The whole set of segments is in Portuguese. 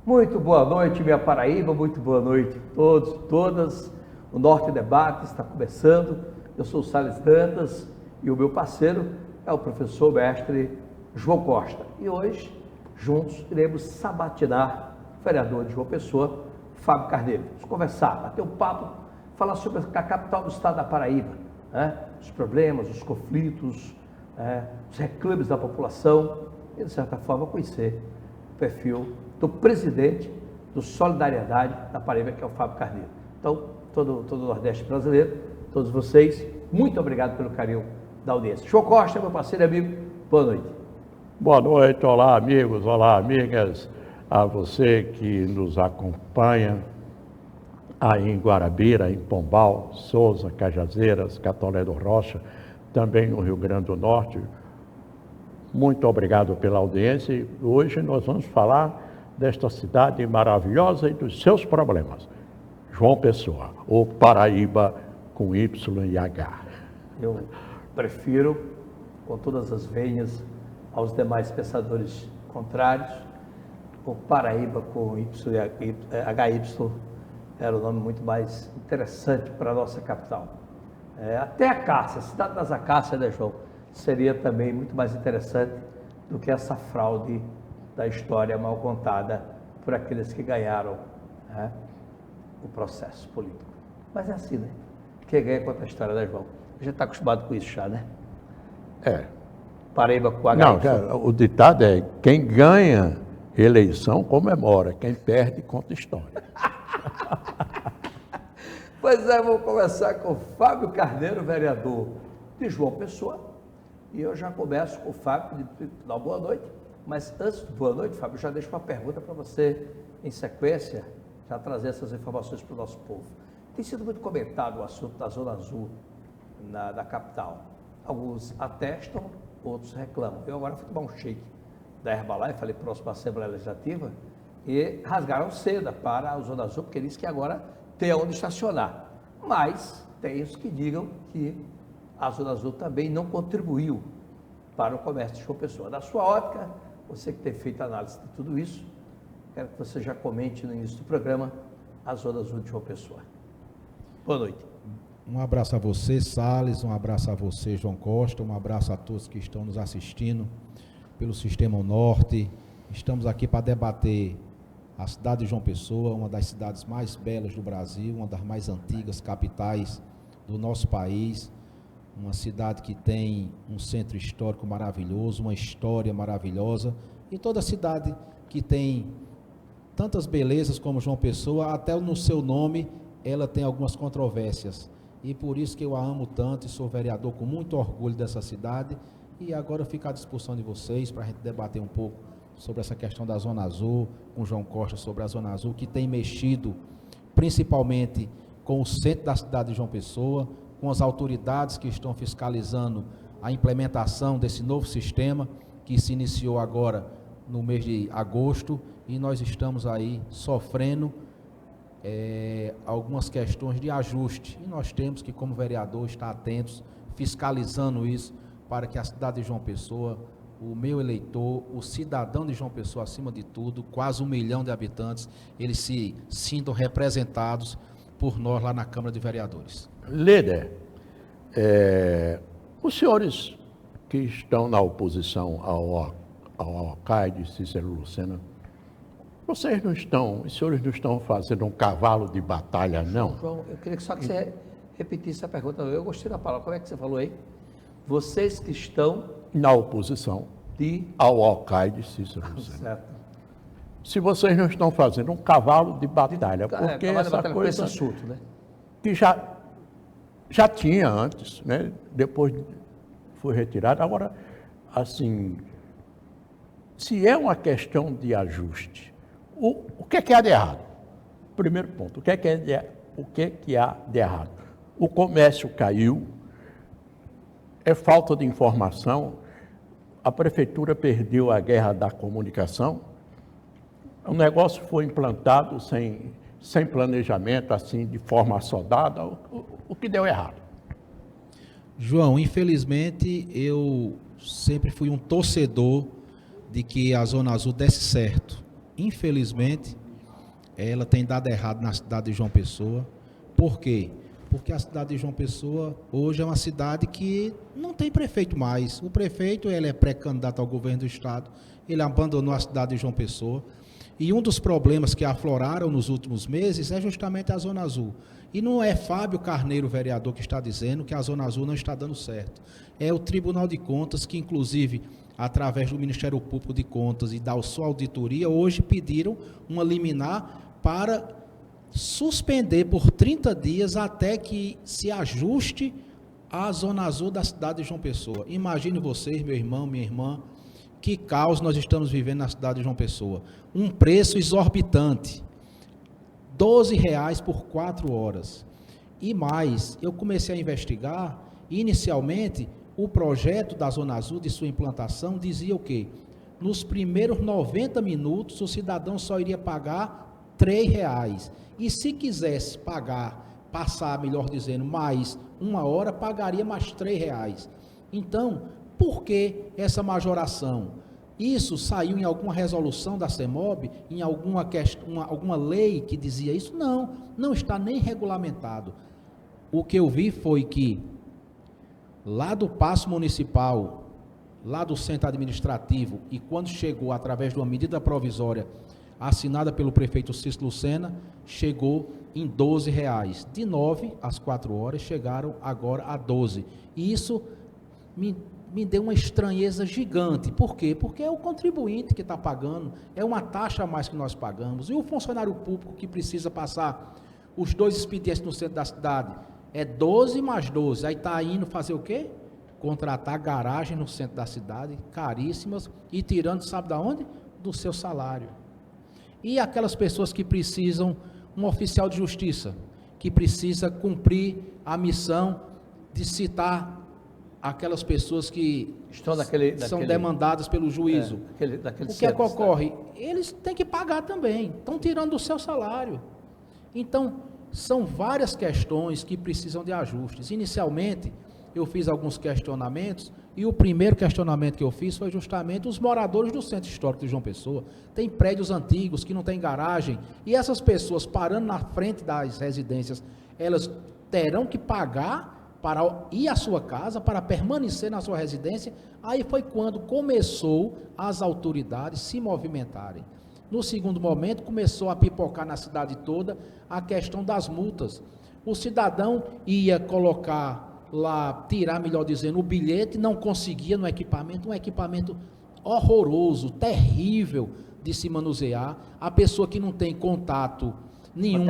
Muito boa noite, minha Paraíba, muito boa noite a todos, todas. O Norte Debate está começando. Eu sou o Salles Dantas e o meu parceiro é o professor mestre João Costa. E hoje, juntos, iremos sabatinar o vereador de João Pessoa, Fábio Carneiro. Vamos conversar, bater um papo, falar sobre a capital do estado da Paraíba, né? Os problemas, os conflitos, os reclames da população e, de certa forma, conhecer o perfil do presidente do Solidariedade da Paraíba, que é o Fábio Carneiro. Então, todo o Nordeste brasileiro, todos vocês, muito obrigado pelo carinho da audiência. João Costa, meu parceiro e amigo, boa noite. Boa noite, olá amigos, olá amigas, a você que nos acompanha aí em Guarabira, em Pombal, Souza, Cajazeiras, Catolé do Rocha, também no Rio Grande do Norte. Muito obrigado pela audiência e hoje nós vamos falar desta cidade maravilhosa e dos seus problemas. João Pessoa, ou Paraíba com Y e H. Eu prefiro, com todas as venhas, aos demais pensadores contrários, o Paraíba com Y e HY era o nome muito mais interessante para a nossa capital. Até a Acácia, a cidade das Acácias, né, João? Seria também muito mais interessante do que essa fraude da história mal contada por aqueles que ganharam, né, o processo político. Mas é assim, né? Quem ganha conta a história, né, João? A gente está acostumado com isso já, né? Paraíba com H. Não, o ditado é: quem ganha eleição comemora, quem perde conta história. Pois é, vou começar com o Fábio Carneiro, vereador de João Pessoa. E eu já começo com o Fábio, de dar uma boa noite. Mas antes de boa noite, Fábio, já deixo uma pergunta para você, em sequência, já trazer essas informações para o nosso povo. Tem sido muito comentado o assunto da Zona Azul da capital. Alguns atestam, outros reclamam. Eu agora fui tomar um shake da Herbalife, falei próximo à Assembleia Legislativa, e rasgaram seda para a Zona Azul, porque eles que agora tem onde estacionar. Mas tem os que digam que a Zona Azul também não contribuiu para o comércio de João Pessoa. Na sua ótica, você que tem feito análise de tudo isso, quero que você já comente no início do programa a Zona Azul de João Pessoa. Boa noite. Um abraço a você, Salles, um abraço a você, João Costa, um abraço a todos que estão nos assistindo pelo Sistema Norte. Estamos aqui para debater a cidade de João Pessoa, uma das cidades mais belas do Brasil, uma das mais antigas capitais do nosso país, uma cidade que tem um centro histórico maravilhoso, uma história maravilhosa, e toda cidade que tem tantas belezas como João Pessoa, até no seu nome ela tem algumas controvérsias, e por isso que eu a amo tanto e sou vereador com muito orgulho dessa cidade. E agora eu fico à disposição de vocês para a gente debater um pouco sobre essa questão da Zona Azul, com o João Costa sobre a Zona Azul, que tem mexido principalmente com o centro da cidade de João Pessoa, com as autoridades que estão fiscalizando a implementação desse novo sistema, que se iniciou agora no mês de agosto, e nós estamos aí sofrendo algumas questões de ajuste, e nós temos que, como vereador, estar atentos, fiscalizando isso, para que a cidade de João Pessoa, o meu eleitor, o cidadão de João Pessoa, acima de tudo, quase 1 milhão de habitantes, eles se sintam representados por nós lá na Câmara de Vereadores. Líder, os senhores que estão na oposição ao Alcaide, Cícero Lucena, os senhores não estão fazendo um cavalo de batalha, não? João, eu queria só que você repetisse a pergunta. Eu gostei da palavra. Como é que você falou aí? Vocês que estão Na oposição ao Alcaide, Cícero Lucena. Certo. Se vocês não estão fazendo um cavalo de batalha, porque cavalo de essa batalha com esse coisa assunto, né? que já tinha antes, né? Depois foi retirado. Agora, assim, se é uma questão de ajuste, o que é que há de errado? Primeiro ponto, o que é que há de errado? O comércio caiu, é falta de informação, a prefeitura perdeu a guerra da comunicação, o negócio foi implantado sem planejamento, assim, de forma assodada, o que deu errado. João, infelizmente, eu sempre fui um torcedor de que a Zona Azul desse certo. infelizmente, ela tem dado errado na cidade de João Pessoa. Por quê? Porque a cidade de João Pessoa hoje é uma cidade que não tem prefeito mais. O prefeito, ele é pré-candidato ao governo do estado, ele abandonou a cidade de João Pessoa. E um dos problemas que afloraram nos últimos meses é justamente a Zona Azul. E não é Fábio Carneiro, vereador, que está dizendo que a Zona Azul não está dando certo. É o Tribunal de Contas que, inclusive, através do Ministério Público de Contas e da sua auditoria, hoje pediram uma liminar para suspender por 30 dias até que se ajuste a Zona Azul da cidade de João Pessoa. Imagine vocês, meu irmão, minha irmã, que caos nós estamos vivendo na cidade de João Pessoa. Um preço exorbitante, R$12 por 4 horas. E mais, eu comecei a investigar, e inicialmente, o projeto da Zona Azul, de sua implantação, dizia o quê? Nos primeiros 90 minutos, o cidadão só iria pagar R$3. E se quisesse pagar, passar, melhor dizendo, mais 1 hora, pagaria mais R$3. Então, por que essa majoração? Isso saiu em alguma resolução da CEMOB, em alguma lei que dizia isso? Não, não está nem regulamentado. O que eu vi foi que, lá do Paço Municipal, lá do Centro Administrativo, e quando chegou através de uma medida provisória assinada pelo prefeito Cícero Lucena, chegou em R$12. De 9 às 4 horas, chegaram agora a 12. E isso me deu uma estranheza gigante. Por quê? Porque é o contribuinte que está pagando, é uma taxa a mais que nós pagamos. E o funcionário público que precisa passar os 2 expedientes no centro da cidade, é 12 mais 12. Aí está indo fazer o quê? Contratar garagem no centro da cidade, caríssimas, e tirando, sabe de onde? Do seu salário. E aquelas pessoas que precisam, um oficial de justiça, que precisa cumprir a missão de citar aquelas pessoas que são demandadas pelo juízo. O que é que ocorre? Eles têm que pagar também, estão tirando do seu salário. Então, são várias questões que precisam de ajustes. Inicialmente, eu fiz alguns questionamentos, e o primeiro questionamento que eu fiz foi justamente os moradores do Centro Histórico de João Pessoa. Tem prédios antigos que não tem garagem, e essas pessoas parando na frente das residências, elas terão que pagar para ir à sua casa, para permanecer na sua residência. Aí foi quando começou as autoridades se movimentarem. No segundo momento, começou a pipocar na cidade toda a questão das multas. O cidadão ia colocar lá, tirar, melhor dizendo, o bilhete, não conseguia no equipamento, um equipamento horroroso, terrível de se manusear. A pessoa que não tem contato nenhum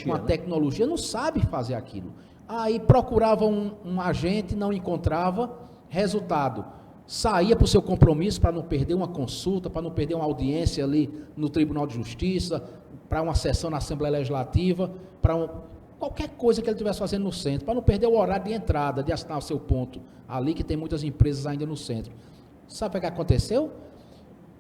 com a tecnologia não sabe fazer aquilo. Aí procurava um agente, não encontrava, resultado, saía para o seu compromisso para não perder uma consulta, para não perder uma audiência ali no Tribunal de Justiça, para uma sessão na Assembleia Legislativa, para qualquer coisa que ele estivesse fazendo no centro, para não perder o horário de entrada, de assinar o seu ponto, ali que tem muitas empresas ainda no centro. Sabe o que aconteceu?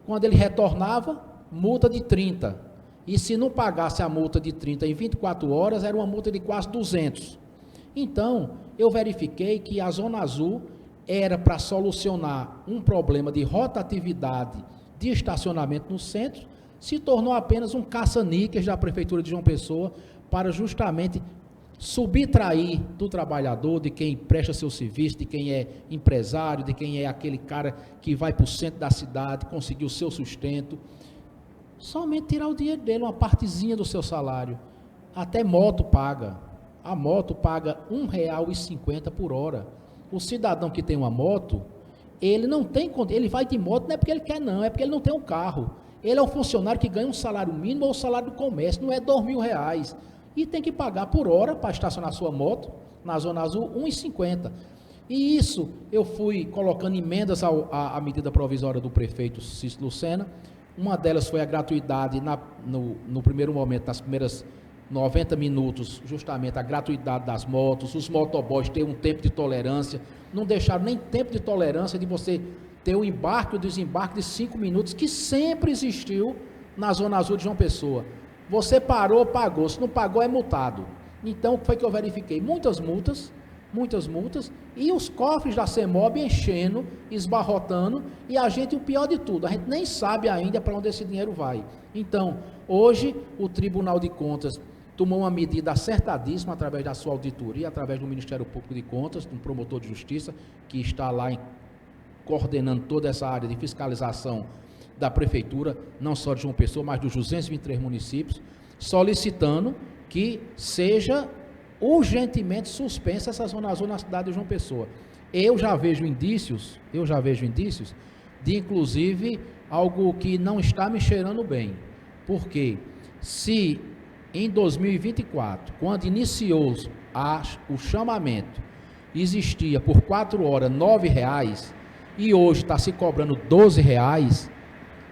Quando ele retornava, multa de 30, e se não pagasse a multa de 30 em 24 horas, era uma multa de quase 200. Então, eu verifiquei que a Zona Azul era para solucionar um problema de rotatividade de estacionamento no centro, se tornou apenas um caça-níqueis da Prefeitura de João Pessoa para justamente subtrair do trabalhador, de quem presta seu serviço, de quem é empresário, de quem é aquele cara que vai para o centro da cidade, conseguir o seu sustento, somente tirar o dinheiro dele, uma partezinha do seu salário. Até moto paga. A moto paga R$1,50 por hora. O cidadão que tem uma moto, ele não tem, ele vai de moto não é porque ele quer não, é porque ele não tem um carro. Ele é um funcionário que ganha um salário mínimo ou salário do comércio, não é R$2.000. E tem que pagar por hora para estacionar sua moto na Zona Azul, R$1,50. E isso eu fui colocando emendas à medida provisória do prefeito Cícero Lucena. Uma delas foi a gratuidade no primeiro momento, nas primeiras 90 minutos, justamente a gratuidade das motos, os motoboys ter um tempo de tolerância, não deixaram nem tempo de tolerância de você ter o embarque e o desembarque de 5 minutos, que sempre existiu na Zona Azul de João Pessoa. Você parou, pagou, se não pagou é multado. Então, o que foi que eu verifiquei? Muitas multas, muitas multas, e os cofres da CEMOB enchendo, esbarrotando, e a gente, o pior de tudo, a gente nem sabe ainda para onde esse dinheiro vai. Então, hoje, o Tribunal de Contas tomou uma medida acertadíssima através da sua auditoria, através do Ministério Público de Contas, um promotor de justiça, que está lá coordenando toda essa área de fiscalização da Prefeitura, não só de João Pessoa, mas dos 223 municípios, solicitando que seja urgentemente suspensa essa Zona Azul na cidade de João Pessoa. Eu já vejo indícios de, inclusive, algo que não está me cheirando bem. Porque se em 2024, quando iniciou o chamamento, existia por 4 horas R$9, e hoje está se cobrando R$12,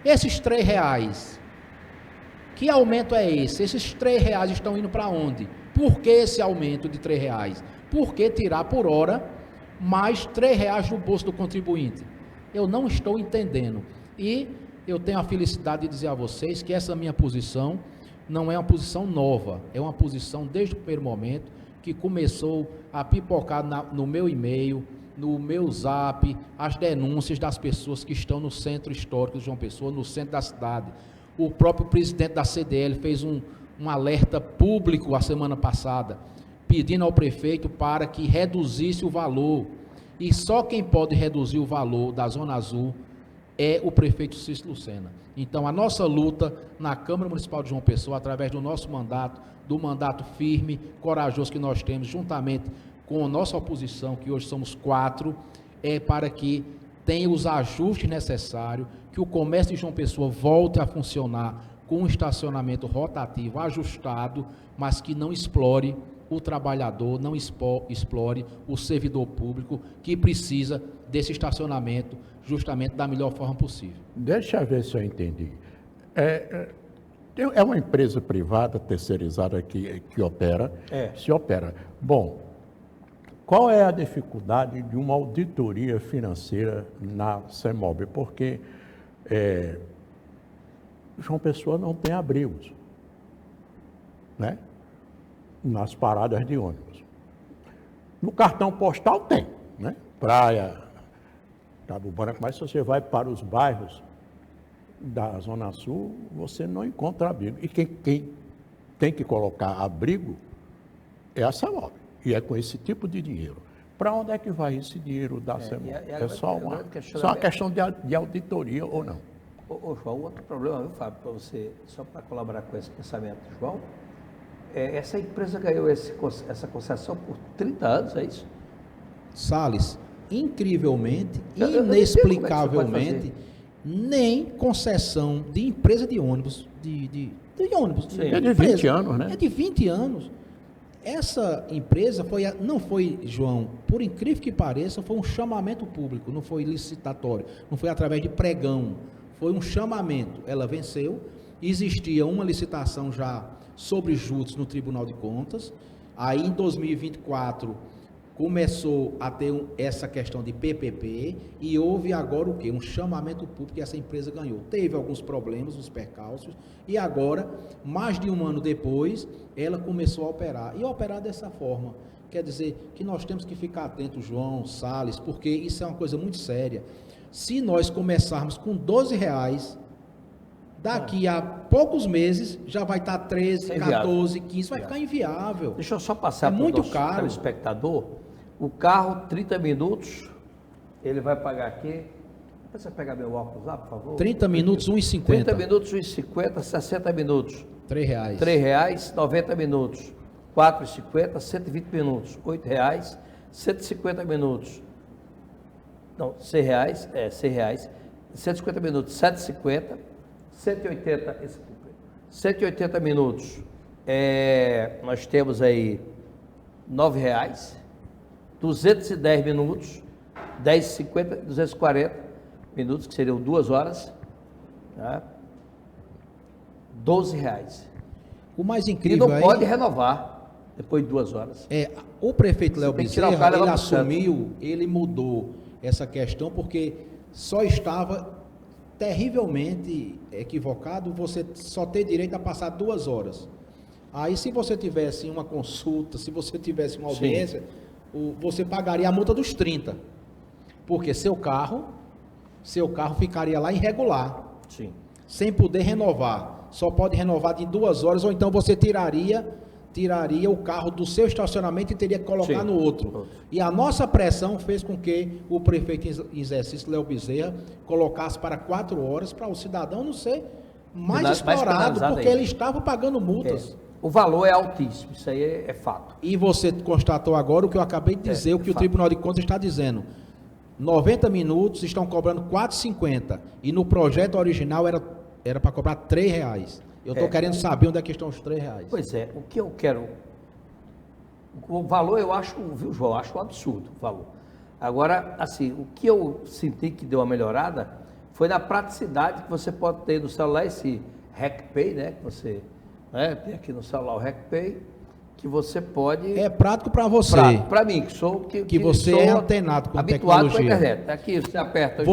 esses R$3, que aumento é esse? Esses R$3 estão indo para onde? Por que esse aumento de R$3? Por que tirar por hora mais R$3 do bolso do contribuinte? Eu não estou entendendo. E eu tenho a felicidade de dizer a vocês que essa minha posição não é uma posição nova, é uma posição desde o primeiro momento que começou a pipocar no meu e-mail, no meu zap, as denúncias das pessoas que estão no centro histórico de João Pessoa, no centro da cidade. O próprio presidente da CDL fez um alerta público a semana passada, pedindo ao prefeito para que reduzisse o valor, e só quem pode reduzir o valor da Zona Azul é o prefeito Cícero Lucena. Então, a nossa luta na Câmara Municipal de João Pessoa, através do nosso mandato, do mandato firme, corajoso que nós temos, juntamente com a nossa oposição, que hoje somos 4, é para que tenha os ajustes necessários, que o comércio de João Pessoa volte a funcionar com um estacionamento rotativo, ajustado, mas que não explore o trabalhador, não explore o servidor público, que precisa desse estacionamento justamente da melhor forma possível. Deixa eu ver se eu entendi. É uma empresa privada terceirizada que opera, se opera. Bom, qual é a dificuldade de uma auditoria financeira na CEMOB? Porque João Pessoa não tem abrigos, né? Nas paradas de ônibus. No cartão postal tem, né? Praia, Cabo Branco, mas se você vai para os bairros da Zona Sul, você não encontra abrigo. E quem tem que colocar abrigo é a CEMOB. E é com esse tipo de dinheiro. Para onde é que vai esse dinheiro da CEMOB? É só uma questão de auditoria ou não? Ô João, outro problema, viu, Fábio, para você, só para colaborar com esse pensamento, João, essa empresa ganhou essa concessão por 30 anos, é isso? Salles, incrivelmente, inexplicavelmente, nem concessão de empresa de ônibus, de ônibus. Sim, é de 20 anos, né? É de 20 anos. Essa empresa não foi, João, por incrível que pareça, foi um chamamento público, não foi licitatório, não foi através de pregão, foi um chamamento. Ela venceu, existia uma licitação já sobre juros no Tribunal de Contas, aí em 2024 começou a ter essa questão de PPP e houve agora o quê? Um chamamento público e essa empresa ganhou. Teve alguns problemas, uns percalços, e agora, mais de um ano depois, ela começou a operar. E a operar dessa forma. Quer dizer que nós temos que ficar atentos, João, Salles, porque isso é uma coisa muito séria. Se nós começarmos com R$12, daqui a poucos meses já vai estar 13, 14, 15, vai ficar inviável. Deixa eu só passar para o muito nosso caro. espectador. O carro, 30 minutos, ele vai pagar aqui. Você pegar meu óculos lá, por favor? 30 minutos, 1,50. 30 minutos, 1,50, 60 minutos. R$3. R$3, 90 minutos. 4,50, 120 minutos. R$8, 150 minutos. Não, R$6, R$6. 150 minutos, 7,50. 180 minutos. Nós temos aí R$9. 210 minutos, 10,50, 240 minutos, que seriam 2 horas, tá? R$12. O mais E incrível não pode renovar depois de 2 horas. O prefeito Léo Você tem que tirar o Bezerra, cara ele lá do assumiu, ele mudou essa questão, porque só estava terrivelmente equivocado você só ter direito a passar 2 horas. Aí, se você tivesse uma consulta, se você tivesse uma audiência, você pagaria a multa dos 30. Porque seu carro ficaria lá irregular. Sim. Sem poder renovar. Só pode renovar de 2 horas, ou então você tiraria o carro do seu estacionamento e teria que colocar no outro. E a nossa pressão fez com que o prefeito em exercício, Léo Bezerra, colocasse para 4 horas para o cidadão não ser mais explorado, porque ele estava pagando multas. O valor é altíssimo, isso aí é fato. E você constatou agora o que eu acabei de dizer, o que o Tribunal de Contas está dizendo. 90 minutos estão cobrando R$ 4,50 e no projeto original era para cobrar R$ 3,00. Eu estou querendo saber onde é que estão os R$ 3,00. Pois é, o que eu quero... O valor eu acho, viu, João? Eu acho um absurdo o valor. Agora, assim, o que eu senti que deu uma melhorada foi na praticidade que você pode ter no celular, esse RecPay, né? Que você tem aqui no celular o RecPay, que você pode... É prático para você. Para mim, que sou... Que você sou é antenado com habituado tecnologia. Com a internet. Aqui você aperta o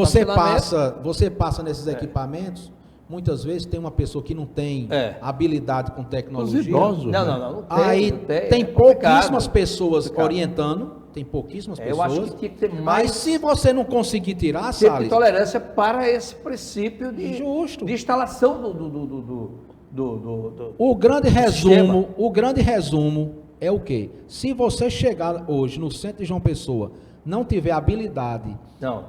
Você passa nesses equipamentos, muitas vezes tem uma pessoa que não tem habilidade com tecnologia. Os idosos. Não tem. Aí tem pouquíssimas pessoas orientando, tem pouquíssimas pessoas. Eu acho que tinha que ter mais... Mas se você não conseguir tirar, tem que ter tolerância para esse princípio de instalação O grande resumo é o quê? Se você chegar hoje no centro de João Pessoa, não tiver habilidade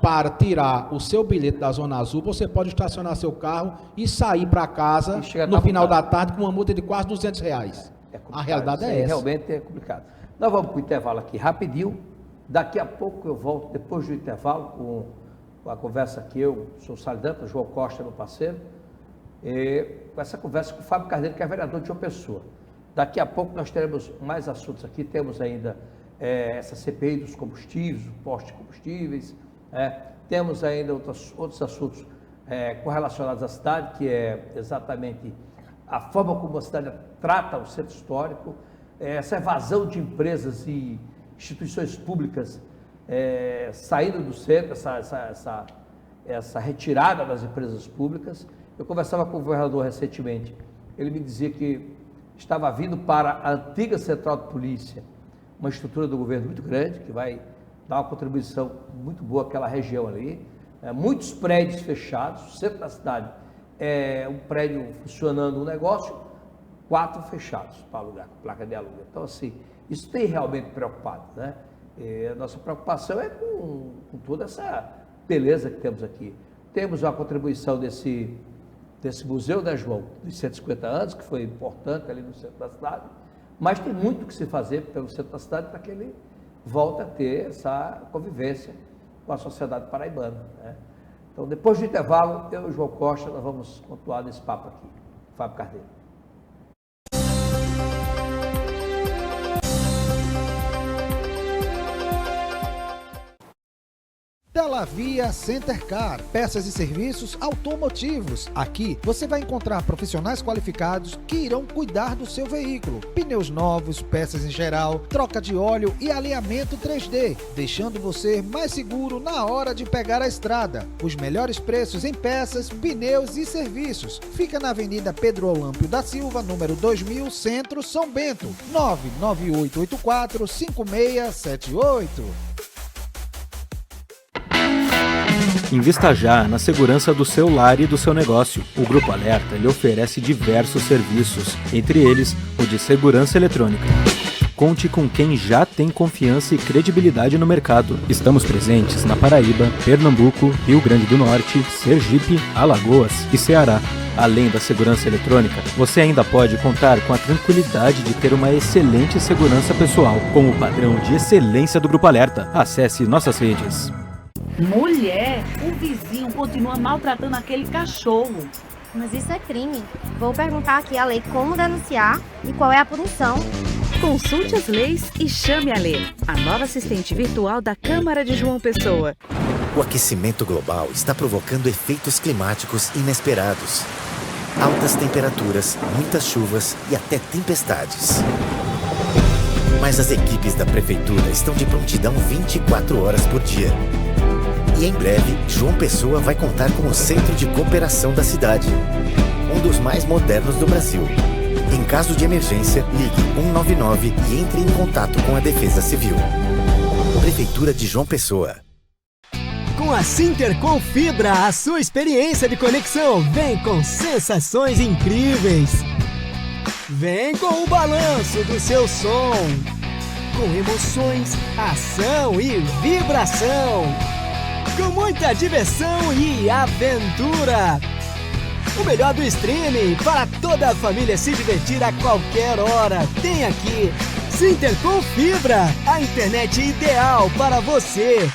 para tirar o seu bilhete da Zona Azul, você pode estacionar seu carro e sair para casa no final da tarde com uma multa de quase R$200. A realidade é essa. Realmente é complicado. Nós vamos para o intervalo aqui rapidinho. Daqui a pouco eu volto, depois do intervalo, com a conversa aqui, eu sou o Salles Dantas, João Costa, meu parceiro, com essa conversa com o Fábio Carneiro, que é vereador de João Pessoa. Daqui a pouco nós teremos mais assuntos aqui, temos ainda essa CPI dos combustíveis, postos de combustíveis, temos ainda outros assuntos correlacionados à cidade, que é exatamente a forma como a cidade trata o centro histórico, essa evasão de empresas e instituições públicas saindo do centro, essa retirada das empresas públicas. Eu conversava com o governador recentemente, ele me dizia que estava vindo para a antiga central de polícia, uma estrutura do governo muito grande, que vai dar uma contribuição muito boa àquela região ali, muitos prédios fechados, o centro da cidade um prédio funcionando um negócio, 4 fechados para alugar, com placa de aluguel. Então, assim, isso tem realmente preocupado, né? A nossa preocupação é com toda essa beleza que temos aqui. Temos uma contribuição desse museu, né, João, dos 150 anos, que foi importante ali no centro da cidade, mas tem muito que se fazer pelo centro da cidade para que ele volte a ter essa convivência com a sociedade paraibana, né? Então, depois do intervalo, eu e o João Costa, nós vamos continuar nesse papo aqui. Fábio Carneiro. Delavia Center Car, peças e serviços automotivos. Aqui você vai encontrar profissionais qualificados que irão cuidar do seu veículo. Pneus novos, peças em geral, troca de óleo e alinhamento 3D, deixando você mais seguro na hora de pegar a estrada. Os melhores preços em peças, pneus e serviços. Fica na Avenida Pedro Olâmpio da Silva, número 2000, Centro, São Bento. 99884-5678. Invista já na segurança do seu lar e do seu negócio. O Grupo Alerta lhe oferece diversos serviços, entre eles o de segurança eletrônica. Conte com quem já tem confiança e credibilidade no mercado. Estamos presentes na Paraíba, Pernambuco, Rio Grande do Norte, Sergipe, Alagoas e Ceará. Além da segurança eletrônica, você ainda pode contar com a tranquilidade de ter uma excelente segurança pessoal, com o padrão de excelência do Grupo Alerta. Acesse nossas redes. Mulher, o vizinho continua maltratando aquele cachorro. Mas isso é crime. Vou perguntar aqui a lei como denunciar e qual é a punição. Consulte as leis e chame a lei. A nova assistente virtual da Câmara de João Pessoa. O aquecimento global está provocando efeitos climáticos inesperados. Altas temperaturas, muitas chuvas e até tempestades. Mas as equipes da Prefeitura estão de prontidão 24 horas por dia. E em breve, João Pessoa vai contar com o Centro de Cooperação da cidade, um dos mais modernos do Brasil. Em caso de emergência, ligue 199 e entre em contato com a Defesa Civil. Prefeitura de João Pessoa. Com a Sintercom Fibra, a sua experiência de conexão vem com sensações incríveis. Vem com o balanço do seu som, com emoções, ação e vibração, com muita diversão e aventura. O melhor do streaming para toda a família se divertir a qualquer hora. Tem aqui Sintercom Fibra, a internet ideal para você.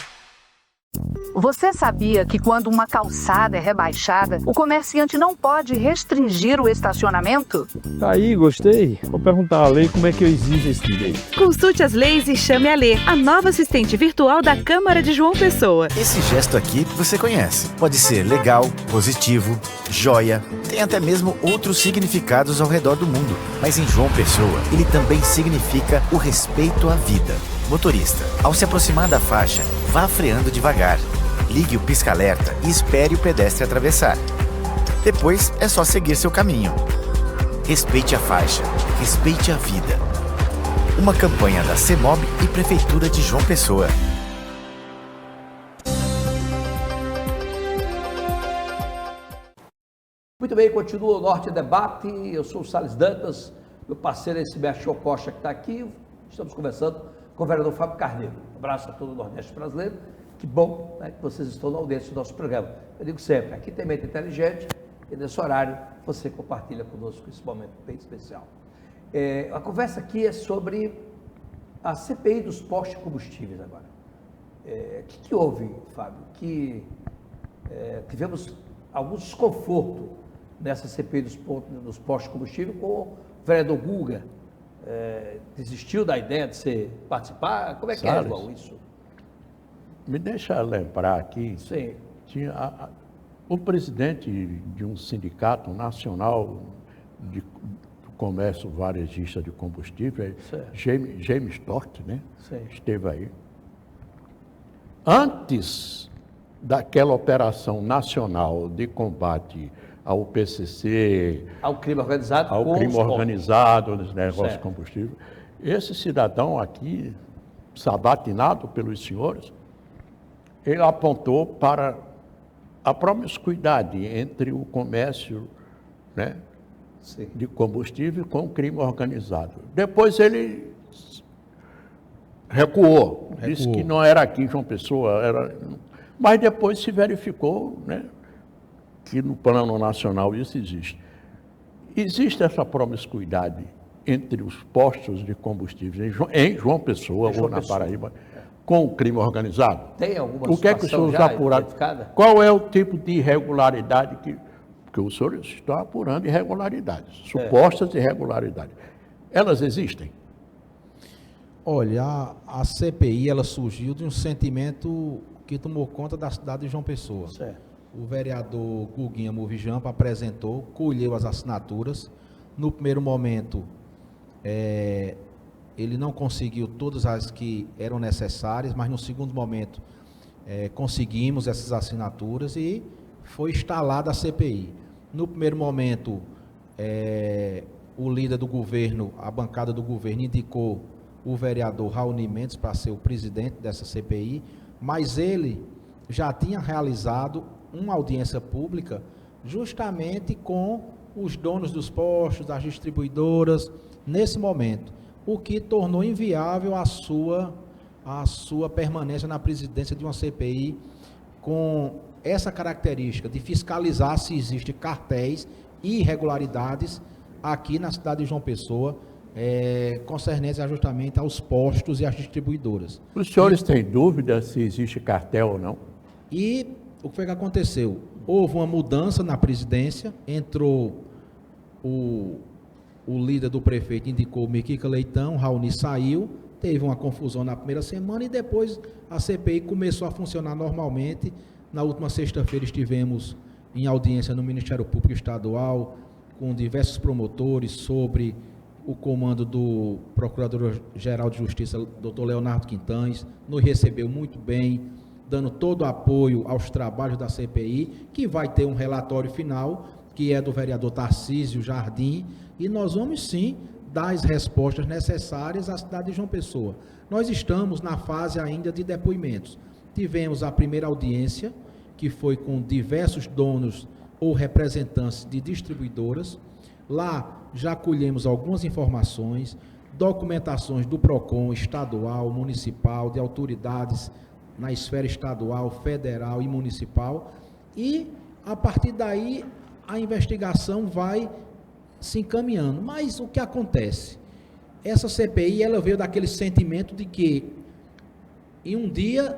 Você sabia que quando uma calçada é rebaixada, o comerciante não pode restringir o estacionamento? Aí, gostei. Vou perguntar à lei como é que eu exijo esse direito. Consulte as leis e chame a Lê, a nova assistente virtual da Câmara de João Pessoa. Esse gesto aqui você conhece. Pode ser legal, positivo, joia. Tem até mesmo outros significados ao redor do mundo. Mas em João Pessoa, ele também significa o respeito à vida. Motorista, ao se aproximar da faixa, vá freando devagar. Ligue o pisca-alerta e espere o pedestre atravessar. Depois é só seguir seu caminho. Respeite a faixa, respeite a vida. Uma campanha da CEMOB e Prefeitura de João Pessoa. Muito bem, continua o Norte Debate. Eu sou o Salles Dantas, meu parceiro é esse Berchô Costa que está aqui. Estamos conversando com o vereador Fábio Carneiro. Um abraço a todo o Nordeste brasileiro. Que bom, né, que vocês estão na audiência do nosso programa. Eu digo sempre, aqui tem mente inteligente e nesse horário você compartilha conosco esse momento bem especial. A conversa aqui é sobre a CPI dos postos de combustíveis agora. O que houve, Fábio? Tivemos algum desconforto nessa CPI dos postos de combustível com o vereador Guga. Desistiu da ideia de participar? Como é que é, João, isso? Me deixa lembrar aqui, sim, tinha o presidente de um sindicato nacional de comércio varejista de combustível, James Todt, né? Sim. Esteve aí. Antes daquela operação nacional de combate ao PCC, ao crime organizado, nos negócios de combustível, esse cidadão aqui, sabatinado pelos senhores, ele apontou para a promiscuidade entre o comércio, né, de combustível com o crime organizado. Depois ele recuou, disse que não era aqui em João Pessoa, mas depois se verificou, né, que no plano nacional isso existe. Existe essa promiscuidade entre os postos de combustíveis em João Pessoa ou na Paraíba, com o crime organizado? Tem alguma o que é que os senhores apuraram? Qual é o tipo de irregularidade que os senhores estão apurando? Irregularidades, supostas irregularidades. Elas existem? Olha, a CPI ela surgiu de um sentimento que tomou conta da cidade de João Pessoa. Certo. O vereador Guguinha Movijampa apresentou, colheu as assinaturas. No primeiro momento, ele não conseguiu todas as que eram necessárias, mas no segundo momento conseguimos essas assinaturas e foi instalada a CPI. No primeiro momento, o líder do governo, a bancada do governo, indicou o vereador Raoni Mendes para ser o presidente dessa CPI, mas ele já tinha realizado uma audiência pública justamente com os donos dos postos, das distribuidoras, nesse momento, o que tornou inviável a sua permanência na presidência de uma CPI com essa característica de fiscalizar se existem cartéis e irregularidades aqui na cidade de João Pessoa, concernentes justamente aos postos e às distribuidoras. Os senhores têm dúvida se existe cartel ou não? E o que foi que aconteceu? Houve uma mudança na presidência, entrou o líder do prefeito, indicou o Miquica Leitão, Raoni saiu, teve uma confusão na primeira semana e depois a CPI começou a funcionar normalmente. Na última sexta-feira estivemos em audiência no Ministério Público Estadual com diversos promotores sobre o comando do Procurador-Geral de Justiça, Dr. Leonardo Quintães, nos recebeu muito bem, dando todo o apoio aos trabalhos da CPI, que vai ter um relatório final, que é do vereador Tarcísio Jardim, e nós vamos sim dar as respostas necessárias à cidade de João Pessoa. Nós estamos na fase ainda de depoimentos. Tivemos a primeira audiência, que foi com diversos donos ou representantes de distribuidoras. Lá já colhemos algumas informações, documentações do PROCON estadual, municipal, de autoridades na esfera estadual, federal e municipal, e a partir daí a investigação vai se encaminhando. Mas o que acontece? Essa CPI, ela veio daquele sentimento de que em um dia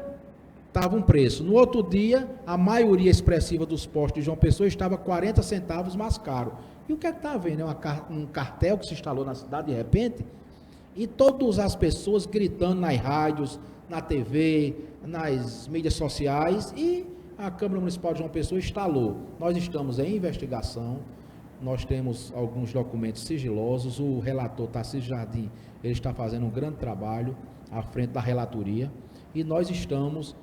estava um preço, no outro dia a maioria expressiva dos postos de João Pessoa estava 40 centavos mais caro. E o que é que está havendo? É um cartel que se instalou na cidade de repente, e todas as pessoas gritando nas rádios, na TV, nas mídias sociais, e a Câmara Municipal de João Pessoa instalou. Nós estamos em investigação, nós temos alguns documentos sigilosos, o relator Tarcísio Jardim, ele está fazendo um grande trabalho à frente da relatoria, e nós estamos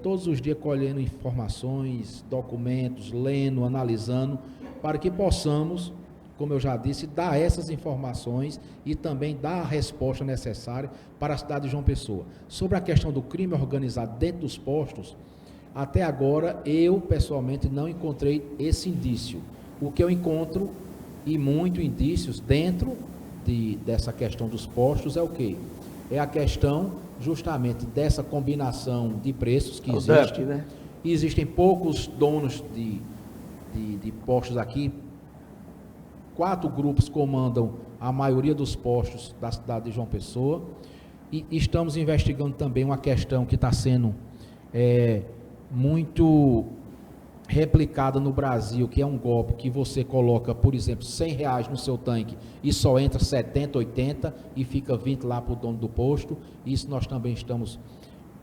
todos os dias colhendo informações, documentos, lendo, analisando, para que possamos, como eu já disse, dar essas informações e também dar a resposta necessária para a cidade de João Pessoa. Sobre a questão do crime organizado dentro dos postos, até agora eu pessoalmente não encontrei esse indício. O que eu encontro, e muitos indícios dentro dessa questão dos postos, é o quê? É a questão justamente dessa combinação de preços que existe. Né? Existem poucos donos de postos aqui. 4 grupos comandam a maioria dos postos da cidade de João Pessoa, e estamos investigando também uma questão que está sendo muito replicada no Brasil, que é um golpe que você coloca, por exemplo, R$100 no seu tanque e só entra 70, 80 e fica 20 lá para o dono do posto. Isso nós também estamos,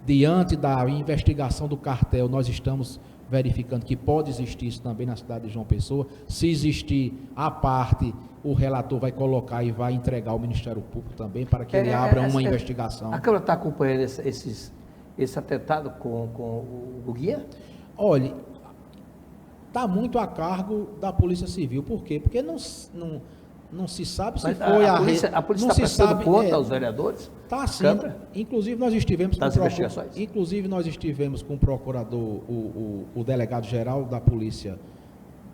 diante da investigação do cartel, nós estamos verificando que pode existir isso também na cidade de João Pessoa. Se existir a parte, o relator vai colocar e vai entregar ao Ministério Público também, para que ele abra uma investigação. A Câmara está acompanhando esse atentado com o guia? Olha, está muito a cargo da Polícia Civil. Por quê? Porque não se sabe se foi a polícia está prestando conta aos vereadores? Está sim. Inclusive nós estivemos com o procurador, o delegado-geral da Polícia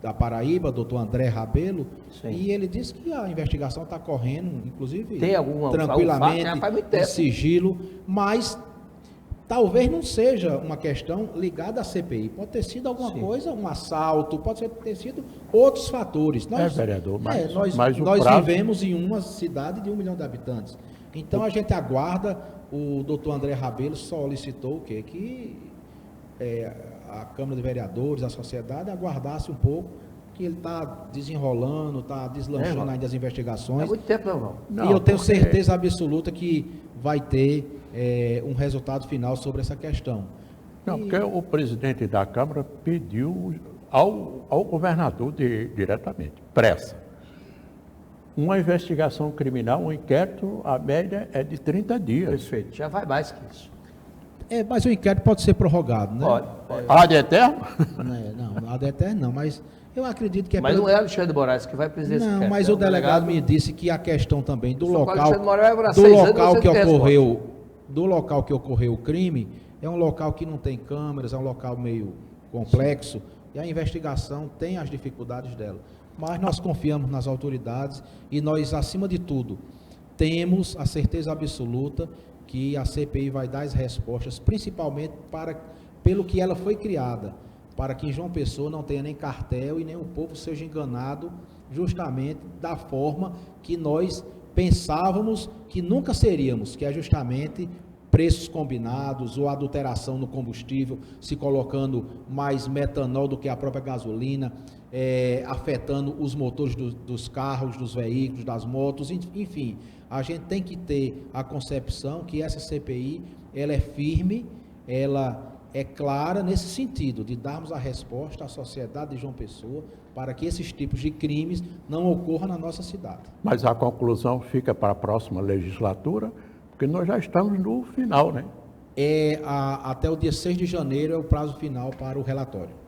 da Paraíba, doutor André Rabelo, e ele disse que a investigação está correndo, inclusive tranquilamente, em sigilo, mas talvez não seja uma questão ligada à CPI. Pode ter sido alguma coisa, um assalto, pode ter sido outros fatores. Vereador, nós vivemos em uma cidade de 1 milhão de habitantes. Então a gente aguarda, o doutor André Rabelo solicitou o quê? Que a Câmara de Vereadores, a sociedade, aguardasse um pouco, que ele está desenrolando, está deslanchando ainda as investigações. Há muito tempo não. E eu tenho certeza absoluta que vai ter um resultado final sobre essa questão. Não, porque o presidente da Câmara pediu ao governador diretamente, pressa. Uma investigação criminal, um inquérito, a média é de 30 dias. Perfeito, já vai mais que isso. Mas o inquérito pode ser prorrogado, né? Pode. Ad eterno? Não, ad eterno não, mas eu acredito que Mas não é Alexandre de Moraes que vai presidir esse inquérito. Não, mas o delegado me disse que a questão também do local que ocorreu o crime é um local que não tem câmeras, é um local meio complexo, e a investigação tem as dificuldades dela. Mas nós confiamos nas autoridades e nós, acima de tudo, temos a certeza absoluta que a CPI vai dar as respostas, principalmente pelo que ela foi criada, para que em João Pessoa não tenha nem cartel e nem o povo seja enganado justamente da forma que nós pensávamos que nunca seríamos, que é justamente preços combinados ou adulteração no combustível, se colocando mais metanol do que a própria gasolina, afetando os motores dos carros, dos veículos, das motos, enfim. A gente tem que ter a concepção que essa CPI, ela é firme, ela é clara nesse sentido, de darmos a resposta à sociedade de João Pessoa, para que esses tipos de crimes não ocorram na nossa cidade. Mas a conclusão fica para a próxima legislatura, porque nós já estamos no final, né? Até o dia 6 de janeiro é o prazo final para o relatório.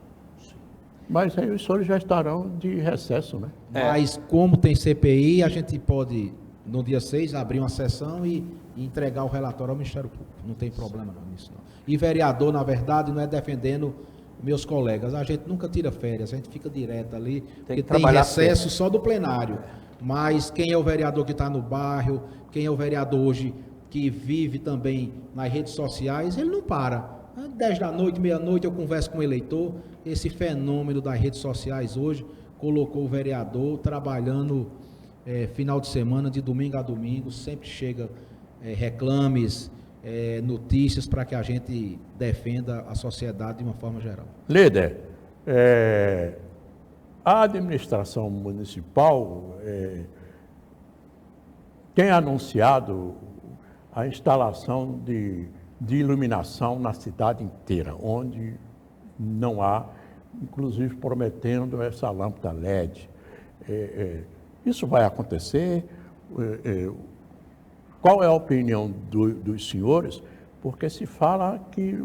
Mas aí os senhores já estarão de recesso, né? Mas como tem CPI, a gente pode no dia 6, abrir uma sessão e entregar o relatório ao Ministério Público. Não tem problema não nisso não. E vereador, na verdade, não é defendendo meus colegas. A gente nunca tira férias, a gente fica direto ali, porque tem recesso só do plenário. Mas quem é o vereador que está no bairro, quem é o vereador hoje que vive também nas redes sociais, ele não para. 10 da noite, meia-noite, eu converso com o eleitor. Esse fenômeno das redes sociais hoje colocou o vereador trabalhando final de semana, de domingo a domingo, sempre chega reclames, notícias para que a gente defenda a sociedade de uma forma geral. Líder, a administração municipal tem anunciado a instalação de iluminação na cidade inteira, onde não há, inclusive prometendo essa lâmpada LED. Isso vai acontecer? Qual é a opinião dos senhores? Porque se fala que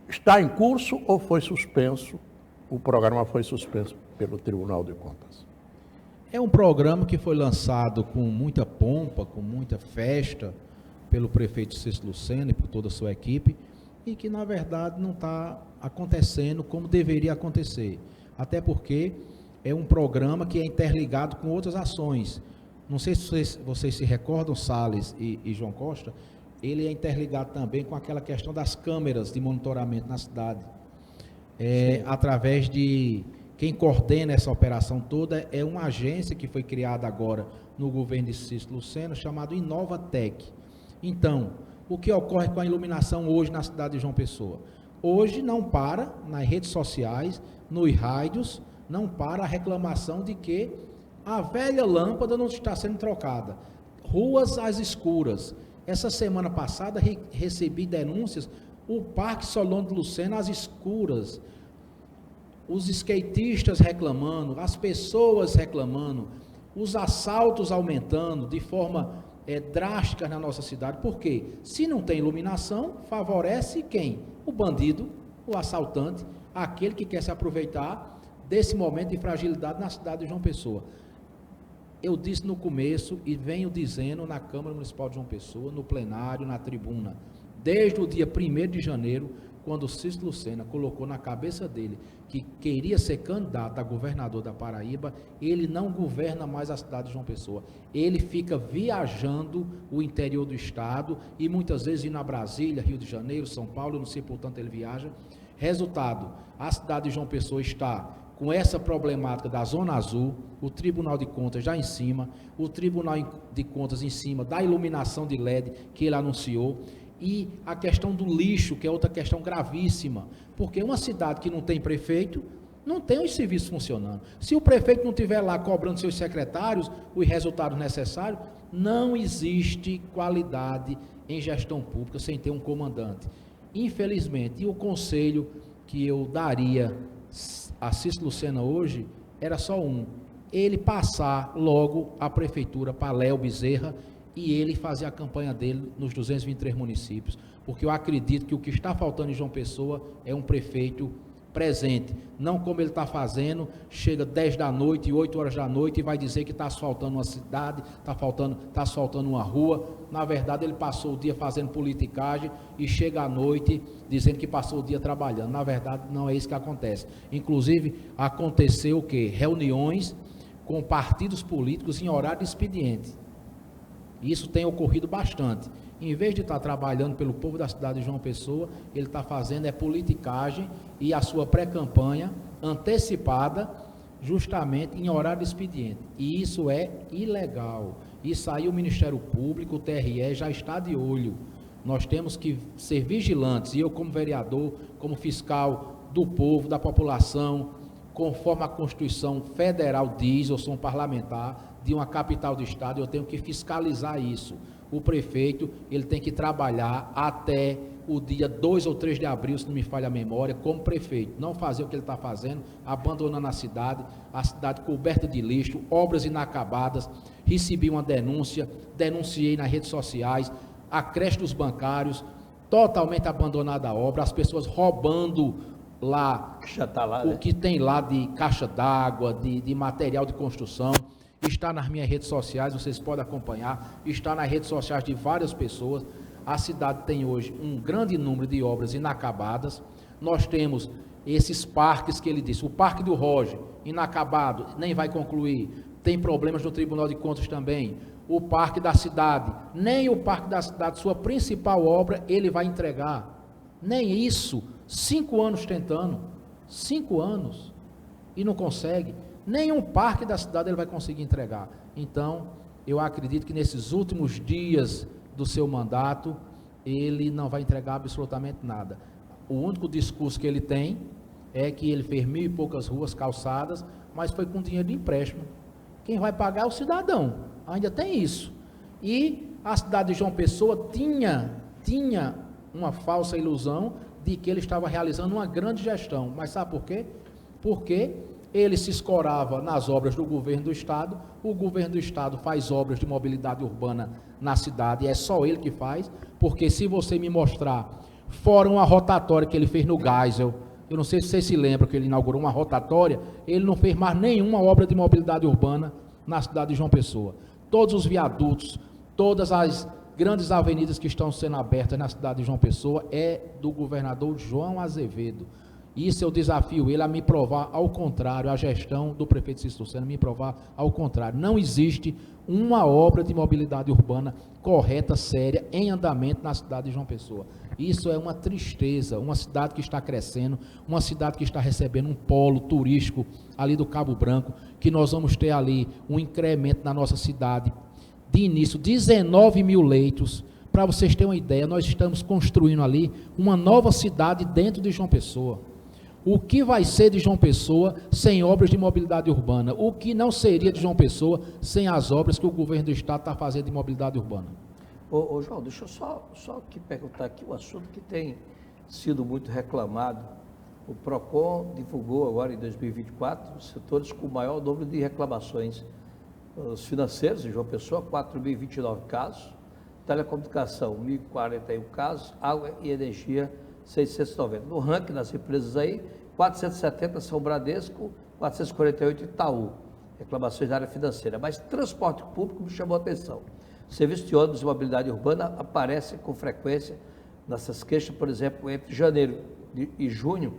está em curso ou foi suspenso, o programa foi suspenso pelo Tribunal de Contas. É um programa que foi lançado com muita pompa, com muita festa, pelo prefeito Cícero Lucena e por toda a sua equipe, e que, na verdade, não está acontecendo como deveria acontecer. Até porque é um programa que é interligado com outras ações. Não sei se vocês se recordam, Salles e João Costa, ele é interligado também com aquela questão das câmeras de monitoramento na cidade. Através de quem coordena essa operação toda é uma agência que foi criada agora no governo de Cícero Lucena, chamado Inovatec. Então, o que ocorre com a iluminação hoje na cidade de João Pessoa? Hoje não para, nas redes sociais, nos rádios, não para a reclamação de que a velha lâmpada não está sendo trocada. Ruas às escuras. Essa semana passada recebi denúncias, o Parque Solon de Lucena às escuras. Os skatistas reclamando, as pessoas reclamando, os assaltos aumentando de forma drástica na nossa cidade. Por quê? Se não tem iluminação, favorece quem? O bandido, o assaltante, aquele que quer se aproveitar desse momento de fragilidade na cidade de João Pessoa. Eu disse no começo e venho dizendo na Câmara Municipal de João Pessoa, no plenário, na tribuna, desde o dia 1º de janeiro, quando o Cícero Lucena colocou na cabeça dele que queria ser candidato a governador da Paraíba, ele não governa mais a cidade de João Pessoa. Ele fica viajando o interior do estado e muitas vezes indo a Brasília, Rio de Janeiro, São Paulo, eu não sei por tanto ele viaja. Resultado, a cidade de João Pessoa está com essa problemática da Zona Azul, o Tribunal de Contas já em cima, o Tribunal de Contas em cima da iluminação de LED que ele anunciou, e a questão do lixo, que é outra questão gravíssima, porque uma cidade que não tem prefeito, não tem os serviços funcionando. Se o prefeito não estiver lá cobrando seus secretários os resultados necessários, não existe qualidade em gestão pública sem ter um comandante. Infelizmente, e o conselho que eu daria a Cícero Lucena hoje, era só um, ele passar logo a prefeitura para Léo Bezerra, e ele fazer a campanha dele nos 223 municípios, porque eu acredito que o que está faltando em João Pessoa é um prefeito presente, não como ele está fazendo, chega 10 da noite e 8 horas da noite e vai dizer que está asfaltando uma cidade, está asfaltando uma rua. Na verdade ele passou o dia fazendo politicagem e chega à noite dizendo que passou o dia trabalhando. Na verdade não é isso que acontece. Inclusive aconteceu o quê? Reuniões com partidos políticos em horário de expediente. Isso tem ocorrido bastante. Em vez de estar trabalhando pelo povo da cidade de João Pessoa, ele está fazendo politicagem e a sua pré-campanha antecipada justamente em horário de expediente. E isso é ilegal. Isso aí o Ministério Público, o TRE, já está de olho. Nós temos que ser vigilantes, e eu como vereador, como fiscal do povo, da população, conforme a Constituição Federal diz, eu sou um parlamentar de uma capital do estado, eu tenho que fiscalizar isso. O prefeito, ele tem que trabalhar até o dia 2 ou 3 de abril, se não me falha a memória, como prefeito, não fazer o que ele está fazendo, abandonando a cidade coberta de lixo, obras inacabadas. Recebi uma denúncia, denunciei nas redes sociais, a creche dos bancários, totalmente abandonada a obra, as pessoas roubando lá, já tá lá, o que tem lá de caixa d'água, de material de construção. está nas minhas redes sociais, vocês podem acompanhar, está nas redes sociais de várias pessoas. A cidade tem hoje um grande número de obras inacabadas. Nós temos esses parques que ele disse, o Parque do Roger, inacabado, nem vai concluir, tem problemas no Tribunal de Contas também. O Parque da Cidade, nem o Parque da Cidade, sua principal obra, ele vai entregar. Nem isso, 5 anos tentando, 5 anos, e não consegue. Nenhum parque da cidade ele vai conseguir entregar. Então, eu acredito que nesses últimos dias do seu mandato, ele não vai entregar absolutamente nada. O único discurso que ele tem é que ele fez 1.000 e poucas ruas calçadas, mas foi com dinheiro de empréstimo. Quem vai pagar é o cidadão, ainda tem isso. E a cidade de João Pessoa tinha uma falsa ilusão de que ele estava realizando uma grande gestão. Mas sabe por quê? Porque ele se escorava nas obras do governo do Estado, o governo do Estado faz obras de mobilidade urbana na cidade, e é só ele que faz, porque se você me mostrar, fora uma rotatória que ele fez no Geisel, eu não sei se vocês se lembram que ele inaugurou uma rotatória, ele não fez mais nenhuma obra de mobilidade urbana na cidade de João Pessoa. Todos os viadutos, todas as grandes avenidas que estão sendo abertas na cidade de João Pessoa é do governador João Azevedo. Isso eu desafio ele a me provar ao contrário, a gestão do prefeito Cícero Lucena me provar ao contrário. Não existe uma obra de mobilidade urbana correta, séria, em andamento na cidade de João Pessoa. Isso é uma tristeza, uma cidade que está crescendo, uma cidade que está recebendo um polo turístico ali do Cabo Branco, que nós vamos ter ali um incremento na nossa cidade, de início, 19 mil leitos. Para vocês terem uma ideia, nós estamos construindo ali uma nova cidade dentro de João Pessoa. O que vai ser de João Pessoa sem obras de mobilidade urbana? O que não seria de João Pessoa sem as obras que o governo do Estado está fazendo de mobilidade urbana? Ô João, deixa eu só aqui perguntar aqui um assunto que tem sido muito reclamado. O PROCON divulgou agora em 2024 os setores com o maior número de reclamações. Os financeiros em João Pessoa, 4.029 casos, telecomunicação, 1.041 casos, água e energia, 690. No ranking das empresas aí, 470 são Bradesco, 448 Itaú, reclamações da área financeira. Mas transporte público me chamou a atenção. Serviço de ônibus e mobilidade urbana aparece com frequência nessas queixas, por exemplo, entre janeiro e junho,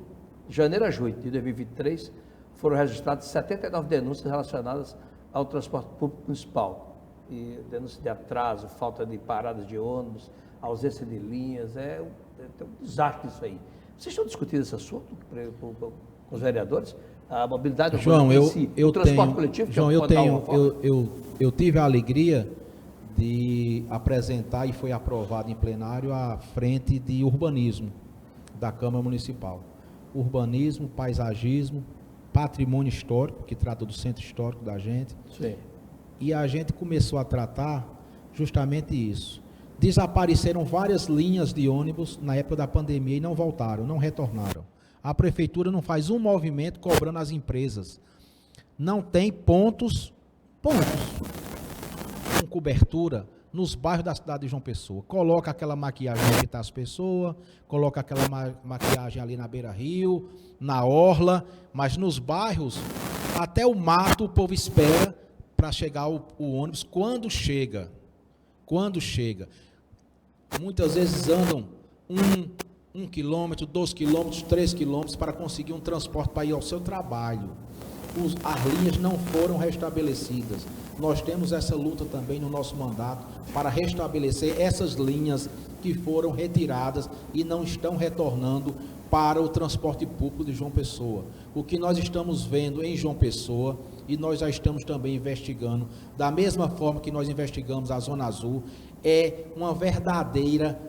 de janeiro a junho de 2023, foram registradas 79 denúncias relacionadas ao transporte público municipal. E denúncia de atraso, falta de paradas de ônibus, ausência de linhas, é um desastre isso aí. Vocês estão discutindo esse assunto com os vereadores? A mobilidade urbana em si, o transporte coletivo? João, eu tive a alegria de apresentar e foi aprovado em plenário a frente de urbanismo da Câmara Municipal. Urbanismo, paisagismo, patrimônio histórico, que trata do centro histórico da gente. Sim. E a gente começou a tratar justamente isso. Desapareceram várias linhas de ônibus na época da pandemia e não voltaram, não retornaram. A prefeitura não faz um movimento cobrando as empresas. Não tem pontos com cobertura nos bairros da cidade de João Pessoa. Coloca aquela maquiagem para evitar as pessoas, coloca aquela maquiagem ali na Beira-Rio, na orla, mas nos bairros, até o mato o povo espera para chegar o ônibus. Quando chega, muitas vezes andam 1 quilômetro, 2 quilômetros, 3 quilômetros para conseguir um transporte para ir ao seu trabalho. As linhas não foram restabelecidas. Nós temos essa luta também no nosso mandato para restabelecer essas linhas que foram retiradas e não estão retornando para o transporte público de João Pessoa. O que nós estamos vendo em João Pessoa, e nós já estamos também investigando, da mesma forma que nós investigamos a Zona Azul, é uma verdadeira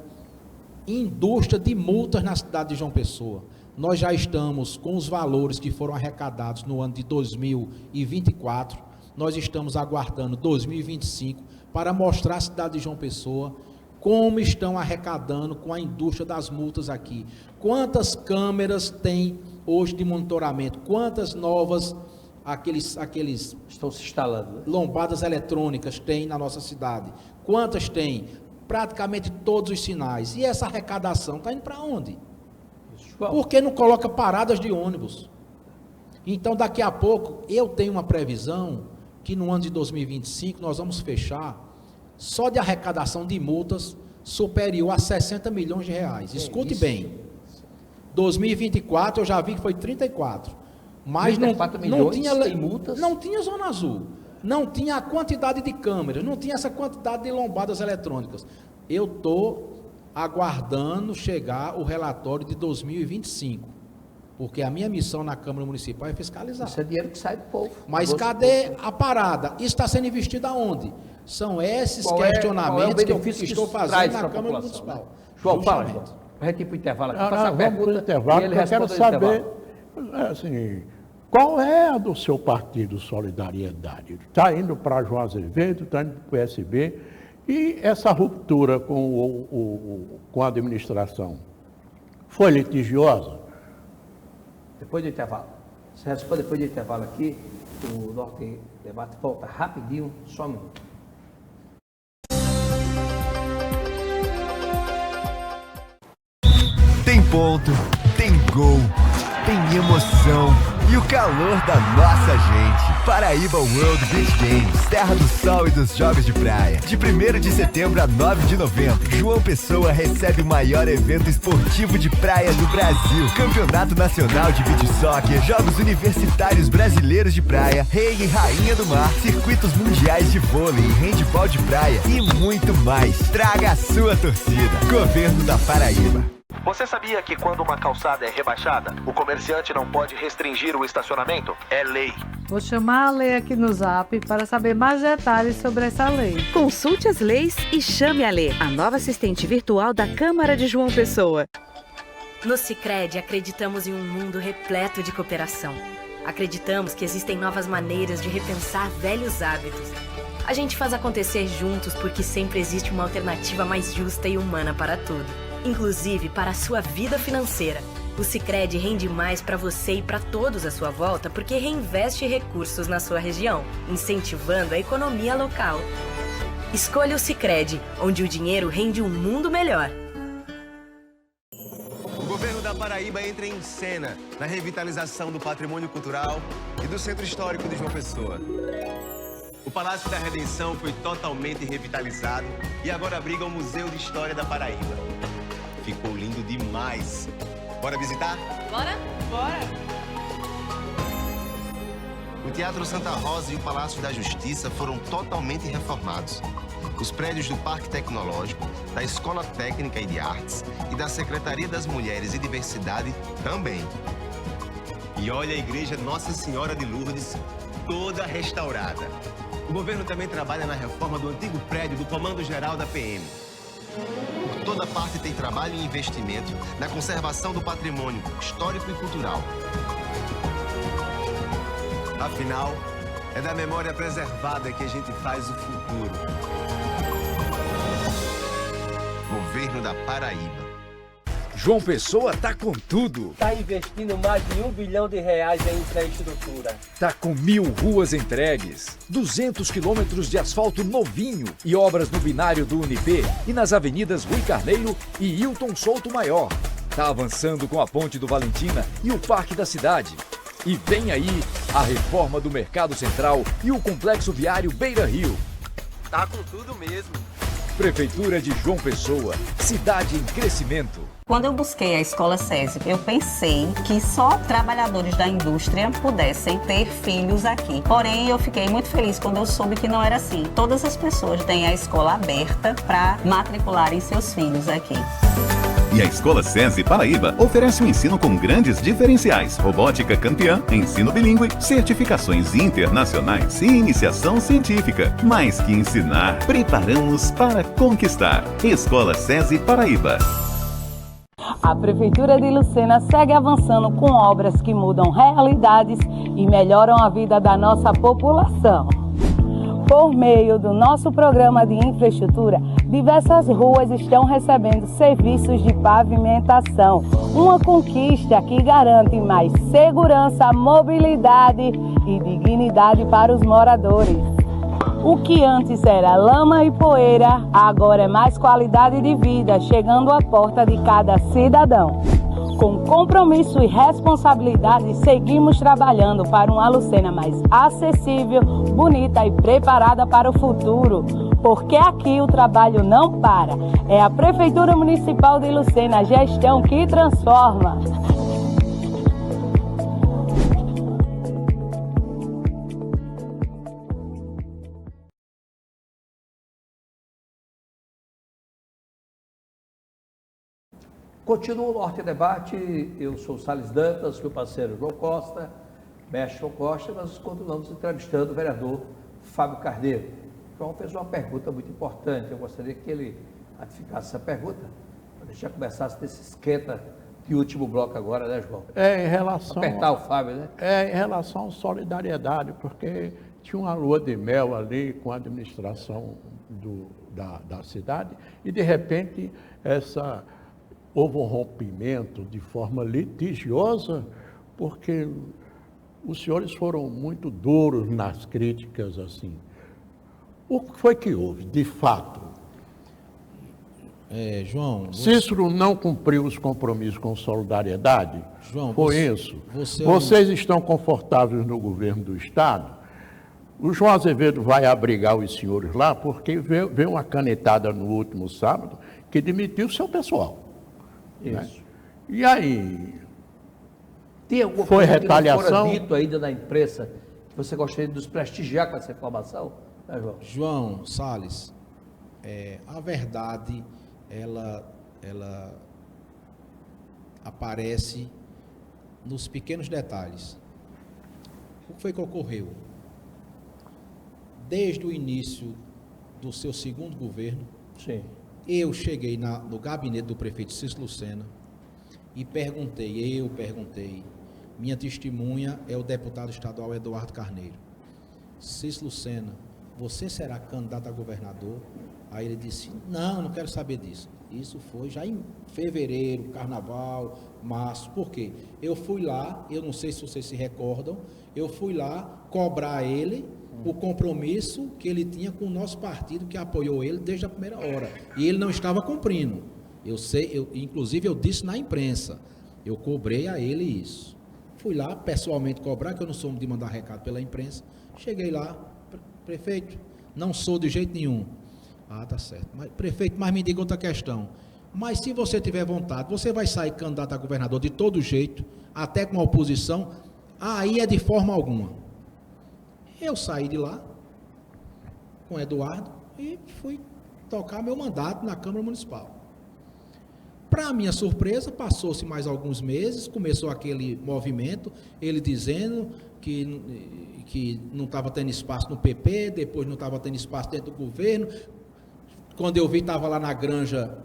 indústria de multas na cidade de João Pessoa. Nós já estamos com os valores que foram arrecadados no ano de 2024, nós estamos aguardando 2025 para mostrar à cidade de João Pessoa como estão arrecadando com a indústria das multas aqui. Quantas câmeras tem hoje de monitoramento? Quantas novas, aqueles estão se instalando, né? Lombadas eletrônicas tem na nossa cidade? Quantas tem? Praticamente todos os sinais. E essa arrecadação está indo para onde? Por que não coloca paradas de ônibus? Então, daqui a pouco, eu tenho uma previsão que no ano de 2025 nós vamos fechar, só de arrecadação de multas, superior a 60 milhões de reais. Escute bem. 2024 eu já vi que foi 34. Mas não tinha multas. Não tinha zona azul. Não tinha a quantidade de câmeras, não tinha essa quantidade de lombadas eletrônicas. Eu estou aguardando chegar o relatório de 2025, porque a minha missão na Câmara Municipal é fiscalizar. Isso é dinheiro que sai do povo. Mas cadê a parada? Isso está sendo investido aonde? São esses questionamentos que eu estou fazendo na Câmara Municipal. Né? João, fala, João. Para a gente ir para o intervalo aqui, faça a pergunta, pergunta intervalo, e ele eu quero saber, assim, qual é a do seu partido Solidariedade? Está indo para João Azevedo, está indo para o PSB, e essa ruptura com a administração foi litigiosa? Depois do intervalo. Você responde depois do intervalo aqui, o Norte Debate volta rapidinho, só um minuto. Tem ponto, tem gol, tem emoção e o calor da nossa gente. Paraíba World Beach Games, terra do sol e dos jogos de praia. De 1º de setembro a 9 de novembro, João Pessoa recebe o maior evento esportivo de praia do Brasil. Campeonato Nacional de Beach Soccer, Jogos Universitários Brasileiros de Praia, Rei e Rainha do Mar, circuitos mundiais de vôlei e handebol de praia e muito mais. Traga a sua torcida. Governo da Paraíba. Você sabia que quando uma calçada é rebaixada, o comerciante não pode restringir o estacionamento? É lei. Vou chamar a Lê aqui no Zap para saber mais detalhes sobre essa lei. Consulte as leis e chame a Lê, a nova assistente virtual da Câmara de João Pessoa. No Sicredi acreditamos em um mundo repleto de cooperação. Acreditamos que existem novas maneiras de repensar velhos hábitos. A gente faz acontecer juntos porque sempre existe uma alternativa mais justa e humana para tudo. Inclusive para a sua vida financeira. O Sicredi rende mais para você e para todos à sua volta porque reinveste recursos na sua região, incentivando a economia local. Escolha o Sicredi, onde o dinheiro rende um mundo melhor. O governo da Paraíba entra em cena na revitalização do patrimônio cultural e do centro histórico de João Pessoa. O Palácio da Redenção foi totalmente revitalizado e agora abriga o Museu de História da Paraíba. Ficou lindo demais. Bora visitar? Bora? Bora! O Teatro Santa Rosa e o Palácio da Justiça foram totalmente reformados. Os prédios do Parque Tecnológico, da Escola Técnica e de Artes e da Secretaria das Mulheres e Diversidade também. E olha a Igreja Nossa Senhora de Lourdes, toda restaurada. O governo também trabalha na reforma do antigo prédio do Comando Geral da PM. Por toda parte tem trabalho e investimento na conservação do patrimônio histórico e cultural. Afinal, é da memória preservada que a gente faz o futuro. Governo da Paraíba. João Pessoa tá com tudo. Tá investindo mais de R$1 bilhão em infraestrutura. Tá com 1.000 ruas entregues, 200 quilômetros de asfalto novinho e obras no binário do Unip e nas avenidas Rui Carneiro e Hilton Souto Maior. Tá avançando com a Ponte do Valentina e o Parque da Cidade. E vem aí a reforma do Mercado Central e o Complexo Viário Beira Rio. Tá com tudo mesmo. Prefeitura de João Pessoa, cidade em crescimento. Quando eu busquei a Escola SESI, eu pensei que só trabalhadores da indústria pudessem ter filhos aqui. Porém, eu fiquei muito feliz quando eu soube que não era assim. Todas as pessoas têm a escola aberta para matricularem seus filhos aqui. E a Escola SESI Paraíba oferece um ensino com grandes diferenciais, robótica campeã, ensino bilíngue, certificações internacionais e iniciação científica. Mais que ensinar, preparamos para conquistar. Escola SESI Paraíba. A Prefeitura de Lucena segue avançando com obras que mudam realidades e melhoram a vida da nossa população. Por meio do nosso programa de infraestrutura, diversas ruas estão recebendo serviços de pavimentação. Uma conquista que garante mais segurança, mobilidade e dignidade para os moradores. O que antes era lama e poeira, agora é mais qualidade de vida, chegando à porta de cada cidadão. Com compromisso e responsabilidade, seguimos trabalhando para uma Lucena mais acessível, bonita e preparada para o futuro. Porque aqui o trabalho não para. É a Prefeitura Municipal de Lucena, a gestão que transforma. Continua o Norte Debate, eu sou o Salles Dantas, meu parceiro João Costa, mestre João Costa, nós continuamos entrevistando o vereador Fábio Carneiro. João fez uma pergunta muito importante, eu gostaria que ele ratificasse essa pergunta, para deixar começasse desse esquenta de último bloco agora, né, João? Em relação... Apertar o Fábio, né? Em relação à solidariedade, porque tinha uma lua de mel ali com a administração da cidade e, de repente, houve um rompimento de forma litigiosa, porque os senhores foram muito duros nas críticas, assim. O que foi que houve, de fato? João... Cícero não cumpriu os compromissos com solidariedade? João, foi isso? Vocês estão confortáveis no governo do Estado? O João Azevedo vai abrigar os senhores lá, porque veio uma canetada no último sábado que demitiu o seu pessoal. Isso. Né? E aí? Tem alguma foi coisa retaliação? Que não fora dito ainda na imprensa que você gostaria de nos prestigiar com essa informação? Né, João? João Salles, a verdade, ela aparece nos pequenos detalhes. O que foi que ocorreu? Desde o início do seu segundo governo, sim, eu cheguei no gabinete do prefeito Cícero Lucena e perguntei, minha testemunha é o deputado estadual Eduardo Carneiro. Cícero Lucena, você será candidato a governador? Aí ele disse, não quero saber disso. Isso foi já em fevereiro, carnaval, março. Por quê? Eu fui lá, eu não sei se vocês se recordam, eu fui lá cobrar ele o compromisso que ele tinha com o nosso partido, que apoiou ele desde a primeira hora. E ele não estava cumprindo. Inclusive eu disse na imprensa, eu cobrei a ele isso. Fui lá pessoalmente cobrar, que eu não sou de mandar recado pela imprensa. Cheguei lá, prefeito, não sou de jeito nenhum. Ah, tá certo. Prefeito, mas me diga outra questão. Mas se você tiver vontade, você vai sair candidato a governador de todo jeito, até com a oposição, aí é de forma alguma. Eu saí de lá com o Eduardo e fui tocar meu mandato na Câmara Municipal. Para minha surpresa, passou-se mais alguns meses, começou aquele movimento, ele dizendo que não estava tendo espaço no PP, depois não estava tendo espaço dentro do governo. Quando eu vi, estava lá na granja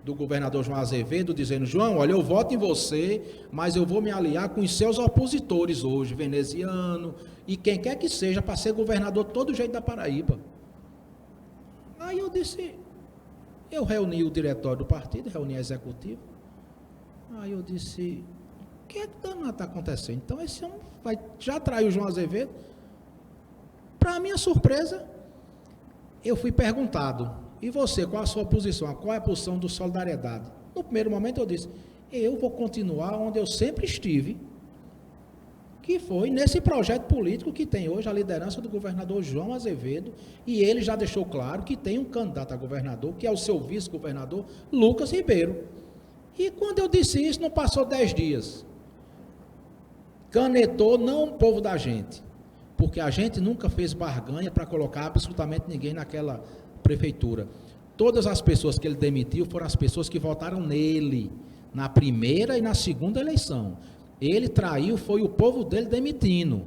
do governador João Azevedo, dizendo, João, olha, eu voto em você, mas eu vou me aliar com os seus opositores hoje, veneziano, e quem quer que seja, para ser governador de todo jeito da Paraíba. Aí eu disse, eu reuni o diretório do partido, reuni a executiva, aí eu disse, o que é que danado está acontecendo? Então esse homem já traiu o João Azevedo. Para minha surpresa, eu fui perguntado, e você, qual a sua posição? Qual é a posição do Solidariedade? No primeiro momento eu disse, eu vou continuar onde eu sempre estive, que foi nesse projeto político que tem hoje a liderança do governador João Azevedo, e ele já deixou claro que tem um candidato a governador, que é o seu vice-governador, Lucas Ribeiro. E quando eu disse isso, não passou 10 dias. Canetou não o povo da gente, porque a gente nunca fez barganha para colocar absolutamente ninguém naquela prefeitura. Todas as pessoas que ele demitiu foram as pessoas que votaram nele, na primeira e na segunda eleição. Ele traiu, foi o povo dele demitindo.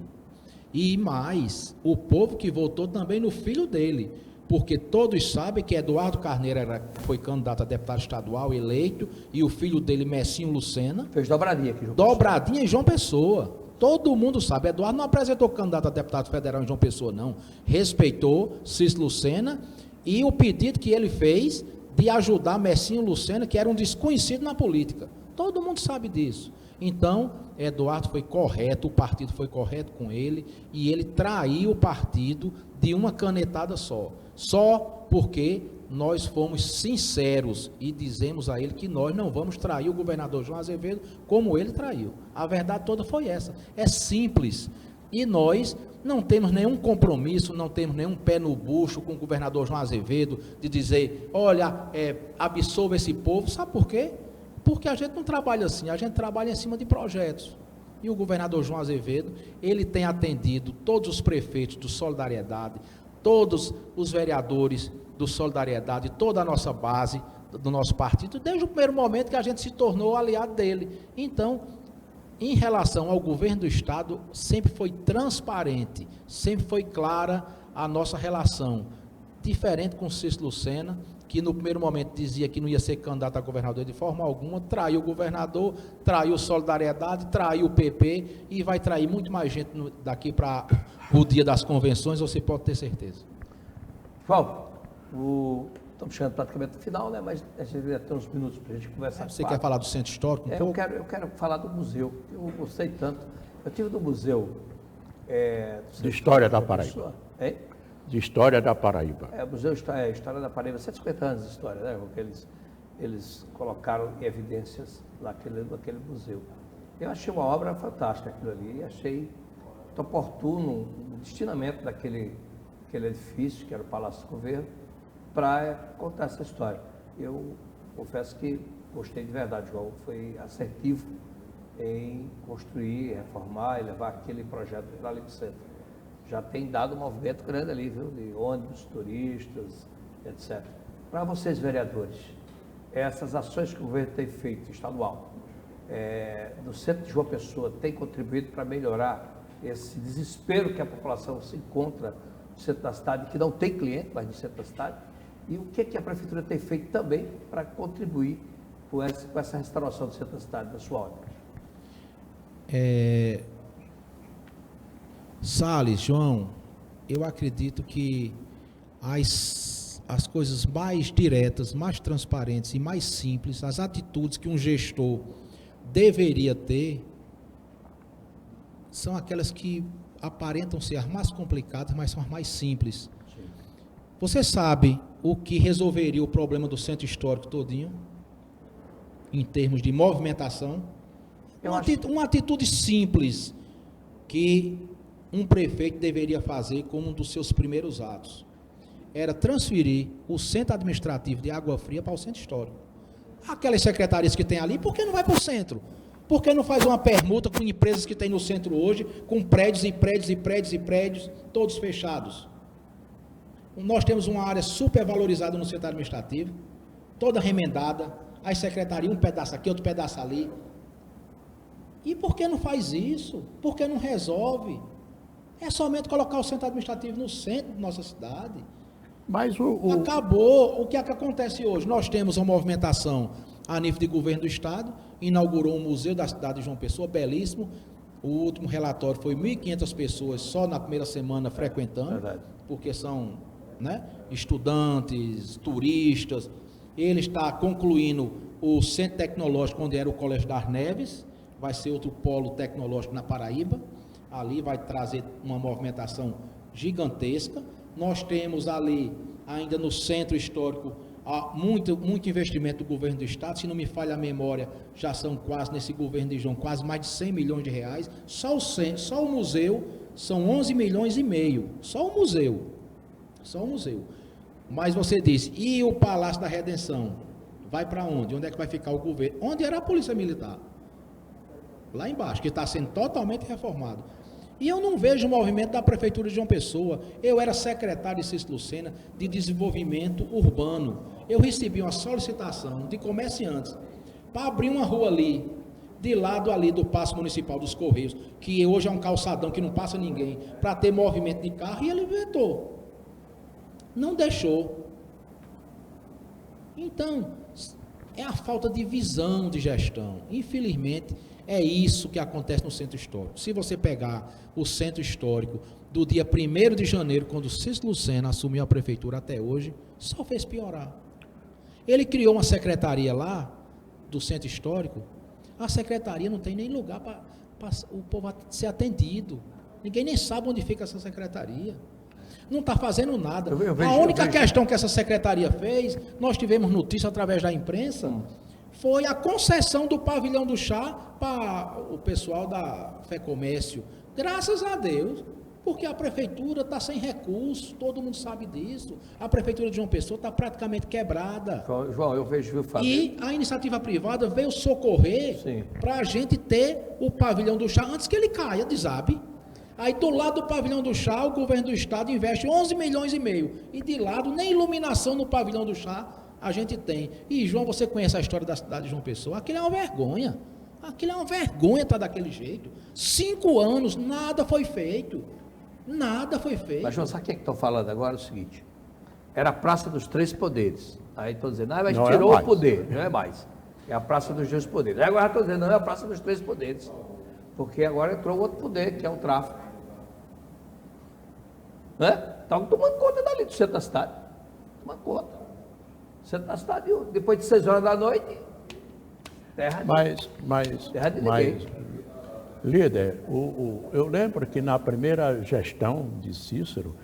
E mais, o povo que votou também no filho dele, porque todos sabem que Eduardo Carneiro foi candidato a deputado estadual eleito, e o filho dele, Messinho Lucena, fez dobradinha aqui, dobradinha em João Pessoa. Todo mundo sabe, Eduardo não apresentou candidato a deputado federal em João Pessoa, não. Respeitou Cícero Lucena e o pedido que ele fez de ajudar Messinho Lucena, que era um desconhecido na política. Todo mundo sabe disso. Então, Eduardo foi correto, o partido foi correto com ele, e ele traiu o partido de uma canetada só. Só porque nós fomos sinceros e dizemos a ele que nós não vamos trair o governador João Azevedo como ele traiu. A verdade toda foi essa. É simples. E nós não temos nenhum compromisso, não temos nenhum pé no bucho com o governador João Azevedo de dizer, olha, absolva esse povo. Sabe por quê? Porque a gente não trabalha assim, a gente trabalha em cima de projetos. E o governador João Azevedo, ele tem atendido todos os prefeitos do Solidariedade, todos os vereadores do Solidariedade, toda a nossa base do nosso partido, desde o primeiro momento que a gente se tornou aliado dele. Então, em relação ao governo do Estado, sempre foi transparente, sempre foi clara a nossa relação. Diferente com o Cícero Lucena, que no primeiro momento dizia que não ia ser candidato a governador de forma alguma, traiu o governador, traiu Solidariedade, traiu o PP e vai trair muito mais gente daqui para o dia das convenções, você pode ter certeza. Paulo, estamos chegando praticamente no final, né? Mas a gente vai ter uns minutos para a gente conversar. Você quer falar do Centro Histórico? Eu quero falar do museu. Eu gostei tanto. Eu tive no museu... de História da Paraíba. De História da Paraíba. O Museu História da Paraíba, 150 anos de história, né? Porque eles colocaram evidências naquele museu. Eu achei uma obra fantástica aquilo ali, achei muito oportuno o destinamento daquele edifício, que era o Palácio do Governo, para contar essa história. Eu confesso que gostei de verdade, João, foi assertivo em construir, reformar e levar aquele projeto para ali para o centro. Já tem dado um movimento grande ali, viu, de ônibus, turistas, etc. Para vocês, vereadores, essas ações que o governo tem feito, estadual, no centro de João Pessoa, tem contribuído para melhorar esse desespero que a população se encontra no centro da cidade, que não tem cliente, mas no centro da cidade, e o que a prefeitura tem feito também para contribuir com essa restauração do centro da cidade, da sua obra? Salles, João, eu acredito que as coisas mais diretas, mais transparentes e mais simples, as atitudes que um gestor deveria ter, são aquelas que aparentam ser as mais complicadas, mas são as mais simples. Sim. Você sabe o que resolveria o problema do centro histórico todinho? Em termos de movimentação? Uma atitude simples que um prefeito deveria fazer como um dos seus primeiros atos. Era transferir o centro administrativo de Água Fria para o centro histórico. Aquelas secretarias que tem ali, por que não vai para o centro? Por que não faz uma permuta com empresas que tem no centro hoje, com prédios e prédios e prédios e prédios, todos fechados? Nós temos uma área super valorizada no centro administrativo, toda remendada, as secretarias, um pedaço aqui, outro pedaço ali. E por que não faz isso? Por que não resolve? É somente colocar o centro administrativo no centro de nossa cidade. Mas acabou. O que é que acontece hoje? Nós temos uma movimentação a nível de governo do Estado, inaugurou um museu da cidade de João Pessoa, belíssimo. O último relatório foi 1.500 pessoas só na primeira semana frequentando, verdade, porque são, né, estudantes, turistas. Ele está concluindo o centro tecnológico, onde era o Colégio das Neves, vai ser outro polo tecnológico na Paraíba. Ali vai trazer uma movimentação gigantesca. Nós temos ali, ainda no centro histórico, muito investimento do governo do Estado. Se não me falha a memória, já são quase, nesse governo de João, quase mais de 100 milhões de reais. Só o museu são 11 milhões e meio. Só o museu. Mas você disse, e o Palácio da Redenção? Vai para onde? Onde é que vai ficar o governo? Onde era a Polícia Militar? Lá embaixo, que está sendo totalmente reformado. E eu não vejo o movimento da Prefeitura de João Pessoa. Eu era secretário de Cícero Lucena de Desenvolvimento Urbano. Eu recebi uma solicitação de comerciantes para abrir uma rua ali, de lado ali do Paço Municipal dos Correios, que hoje é um calçadão que não passa ninguém, para ter movimento de carro, e ele vetou. Não deixou. Então, é a falta de visão de gestão. Infelizmente, é isso que acontece no centro histórico. Se você pegar o centro histórico do dia 1º de janeiro, quando o Cícero Lucena assumiu a prefeitura até hoje, só fez piorar. Ele criou uma secretaria lá, do centro histórico. A secretaria não tem nem lugar para o povo ser atendido. Ninguém nem sabe onde fica essa secretaria. Não está fazendo nada. vejo- A única questão que essa secretaria fez, nós tivemos notícia através da imprensa, foi a concessão do pavilhão do chá para o pessoal da FEComércio. Graças a Deus, porque a prefeitura está sem recursos, todo mundo sabe disso. A prefeitura de João Pessoa está praticamente quebrada. João, eu vejo, viu, Fábio? E a iniciativa privada veio socorrer para a gente ter o pavilhão do chá antes que ele caia, desabe. Aí do lado do pavilhão do chá, o governo do estado investe 11 milhões e meio. E de lado, nem iluminação no pavilhão do chá a gente tem. E, João, você conhece a história da cidade de João Pessoa? Aquilo é uma vergonha. Aquilo é uma vergonha estar daquele jeito. 5 anos, nada foi feito. Nada foi feito. Mas, João, sabe o que estão falando agora? É o seguinte, era a Praça dos Três Poderes. Aí estão dizendo, mas Não tirou é o mais. poder, não é mais. É a Praça dos Dois Poderes. Aí agora estão dizendo, não, é a Praça dos Três Poderes. Porque agora entrou outro poder, que é o tráfico. Né? Estão tomando conta dali do centro da cidade. Tomando conta. Centro da cidade, depois de 6 horas da noite, terra de ninguém. Líder, eu lembro que na primeira gestão de Cícero,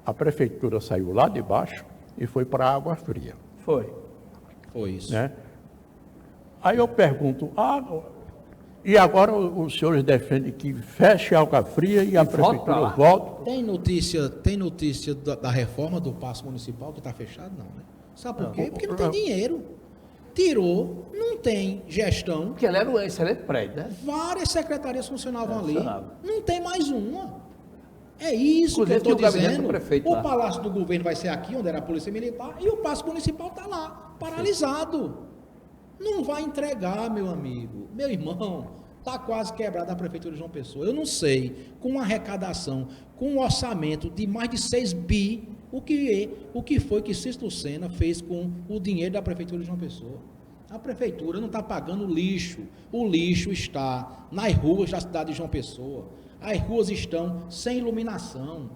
a prefeitura saiu lá de baixo e foi para a água fria. Foi isso. Né? Aí eu pergunto, e agora os senhores defendem que feche a água fria e a prefeitura volta? Tem notícia da reforma do Paço Municipal que está fechado? Não, né? Sabe por quê? Porque não tem dinheiro. Tirou, não tem gestão. Porque ele era um excelente prédio, né? Várias secretarias funcionavam ali. Funcionava. Não tem mais uma. É isso Inclusive, que eu tinha estou o gabinete dizendo. do prefeito O lá. Palácio do Governo vai ser aqui, onde era a Polícia Militar, e o Paço Municipal está lá, paralisado. Não vai entregar, meu amigo. Meu irmão, está quase quebrada a Prefeitura de João Pessoa. Eu não sei, com uma arrecadação, com um orçamento de mais de 6 bi, o que foi que Cícero Lucena fez com o dinheiro da Prefeitura de João Pessoa. A Prefeitura não está pagando lixo. O lixo está nas ruas da cidade de João Pessoa. As ruas estão sem iluminação.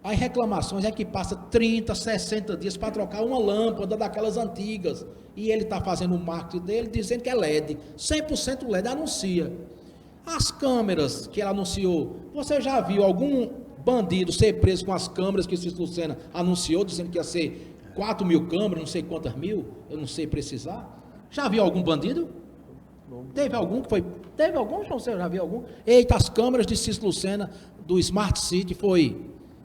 As reclamações é que passa 30, 60 dias para trocar uma lâmpada daquelas antigas. E ele está fazendo o marketing dele dizendo que é LED. 100% LED, anuncia. As câmeras que ela anunciou, você já viu algum bandido ser preso com as câmeras que Cícero Lucena anunciou, dizendo que ia ser 4 mil câmeras, não sei quantas mil, eu não sei precisar. Já viu algum bandido? Teve algum que foi... Teve algum, João? Você já viu algum? Eita, as câmeras de Cícero Lucena do Smart City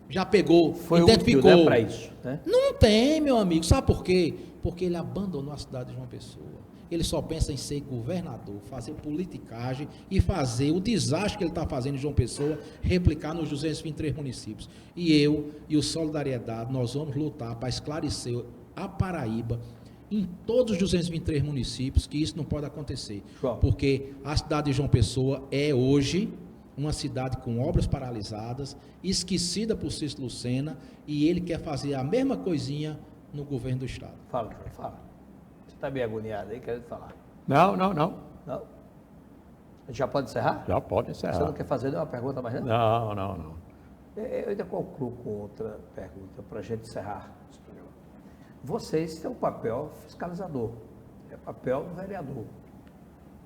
já pegou, identificou. Útil, né, para isso, né? Não tem, meu amigo. Sabe por quê? Porque ele abandonou a cidade de João Pessoa. Ele só pensa em ser governador, fazer politicagem e fazer o desastre que ele está fazendo em João Pessoa, replicar nos 223 municípios. E eu e o Solidariedade, nós vamos lutar para esclarecer a Paraíba, em todos os 223 municípios, que isso não pode acontecer. Porque a cidade de João Pessoa é hoje uma cidade com obras paralisadas, esquecida por Cícero Lucena, e ele quer fazer a mesma coisinha no governo do estado. Fala, João, fala. Você está bem agoniado aí, querendo falar? Não. Não? A gente já pode encerrar? Já pode encerrar. Você não quer fazer nenhuma pergunta mais, né? Não. Eu ainda concluo com outra pergunta para a gente encerrar esse programa. Vocês têm um papel fiscalizador, é papel do vereador.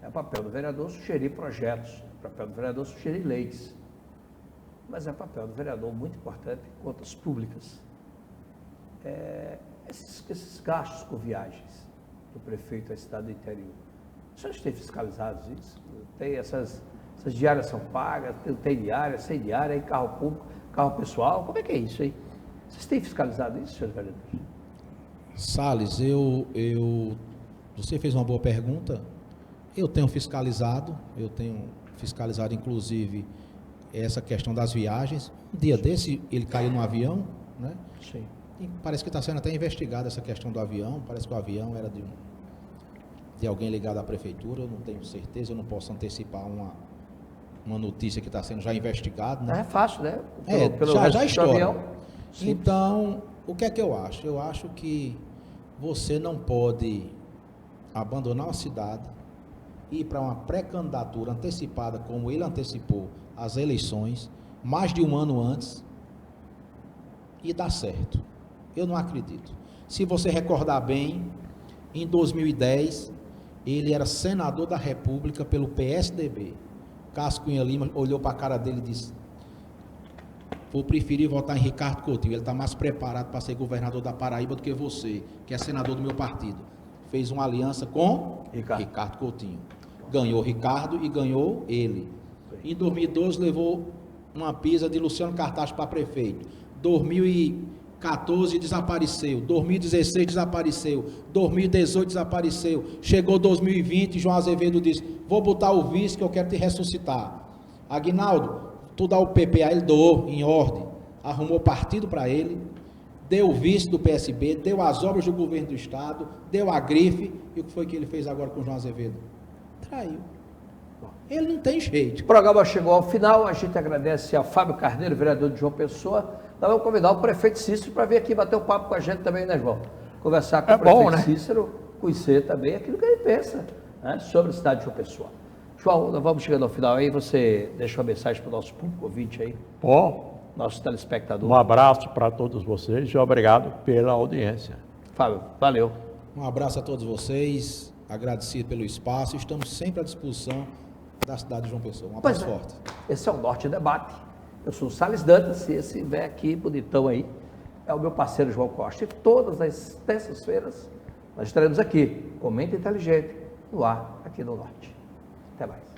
É papel do vereador sugerir projetos, é papel do vereador sugerir leis. Mas é papel do vereador muito importante em contas públicas. Esses gastos com viagens do prefeito à cidade do interior. Os senhores têm fiscalizado isso? Tem essas diárias são pagas, tem diária, sem diária, carro público, carro pessoal, como é que é isso aí? Vocês têm fiscalizado isso, senhores vereadores? Salles, você fez uma boa pergunta. Eu tenho fiscalizado inclusive essa questão das viagens. Um dia desse ele caiu no avião, né? Sim. E parece que está sendo até investigada essa questão do avião. Parece que o avião era de alguém ligado à prefeitura. Eu não tenho certeza, eu não posso antecipar uma notícia que está sendo já investigada, né? É fácil, né? Já estoura. Então, o que é que eu acho? Eu acho que você não pode abandonar uma cidade e ir para uma pré-candidatura antecipada, como ele antecipou as eleições, mais de um ano antes, e dar certo. Eu não acredito. Se você recordar bem, em 2010, ele era senador da República pelo PSDB. Cássio Cunha Lima olhou para a cara dele e disse: por preferir votar em Ricardo Coutinho. Ele está mais preparado para ser governador da Paraíba do que você, que é senador do meu partido. Fez uma aliança com Ricardo Coutinho. Ganhou Ricardo e ganhou ele. Em 2012 levou uma pisa de Luciano Cartacho para prefeito. 2014 desapareceu. 2016 desapareceu. 2018 desapareceu. Chegou 2020 e João Azevedo disse: vou botar o vice que eu quero te ressuscitar. Aguinaldo, tu dá o PP, aí ele doou em ordem. Arrumou partido para ele. Deu o vice do PSB. Deu as obras do governo do estado. Deu a grife. E o que foi que ele fez agora com o João Azevedo? Traiu. Ele não tem jeito. O programa chegou ao final, a gente agradece ao Fábio Carneiro, vereador de João Pessoa. Nós vamos convidar o prefeito Cícero para vir aqui bater um papo com a gente também, né, João? Conversar com o prefeito Cícero, conhecer também aquilo que ele pensa, né, sobre a cidade de João Pessoa. João, nós vamos chegando ao final aí, você deixa uma mensagem para o nosso público ouvinte aí. Bom, nosso telespectador. Um abraço para todos vocês e obrigado pela audiência. Fábio, valeu. Um abraço a todos vocês, agradecido pelo espaço, estamos sempre à disposição da cidade de João Pessoa. Um abraço forte. Esse é o Norte Debate. Eu sou o Salles Dantas e esse velho aqui, bonitão aí, é o meu parceiro João Costa. E todas as terças-feiras nós estaremos aqui, Comenta Inteligente, no ar, aqui no Norte. Até mais.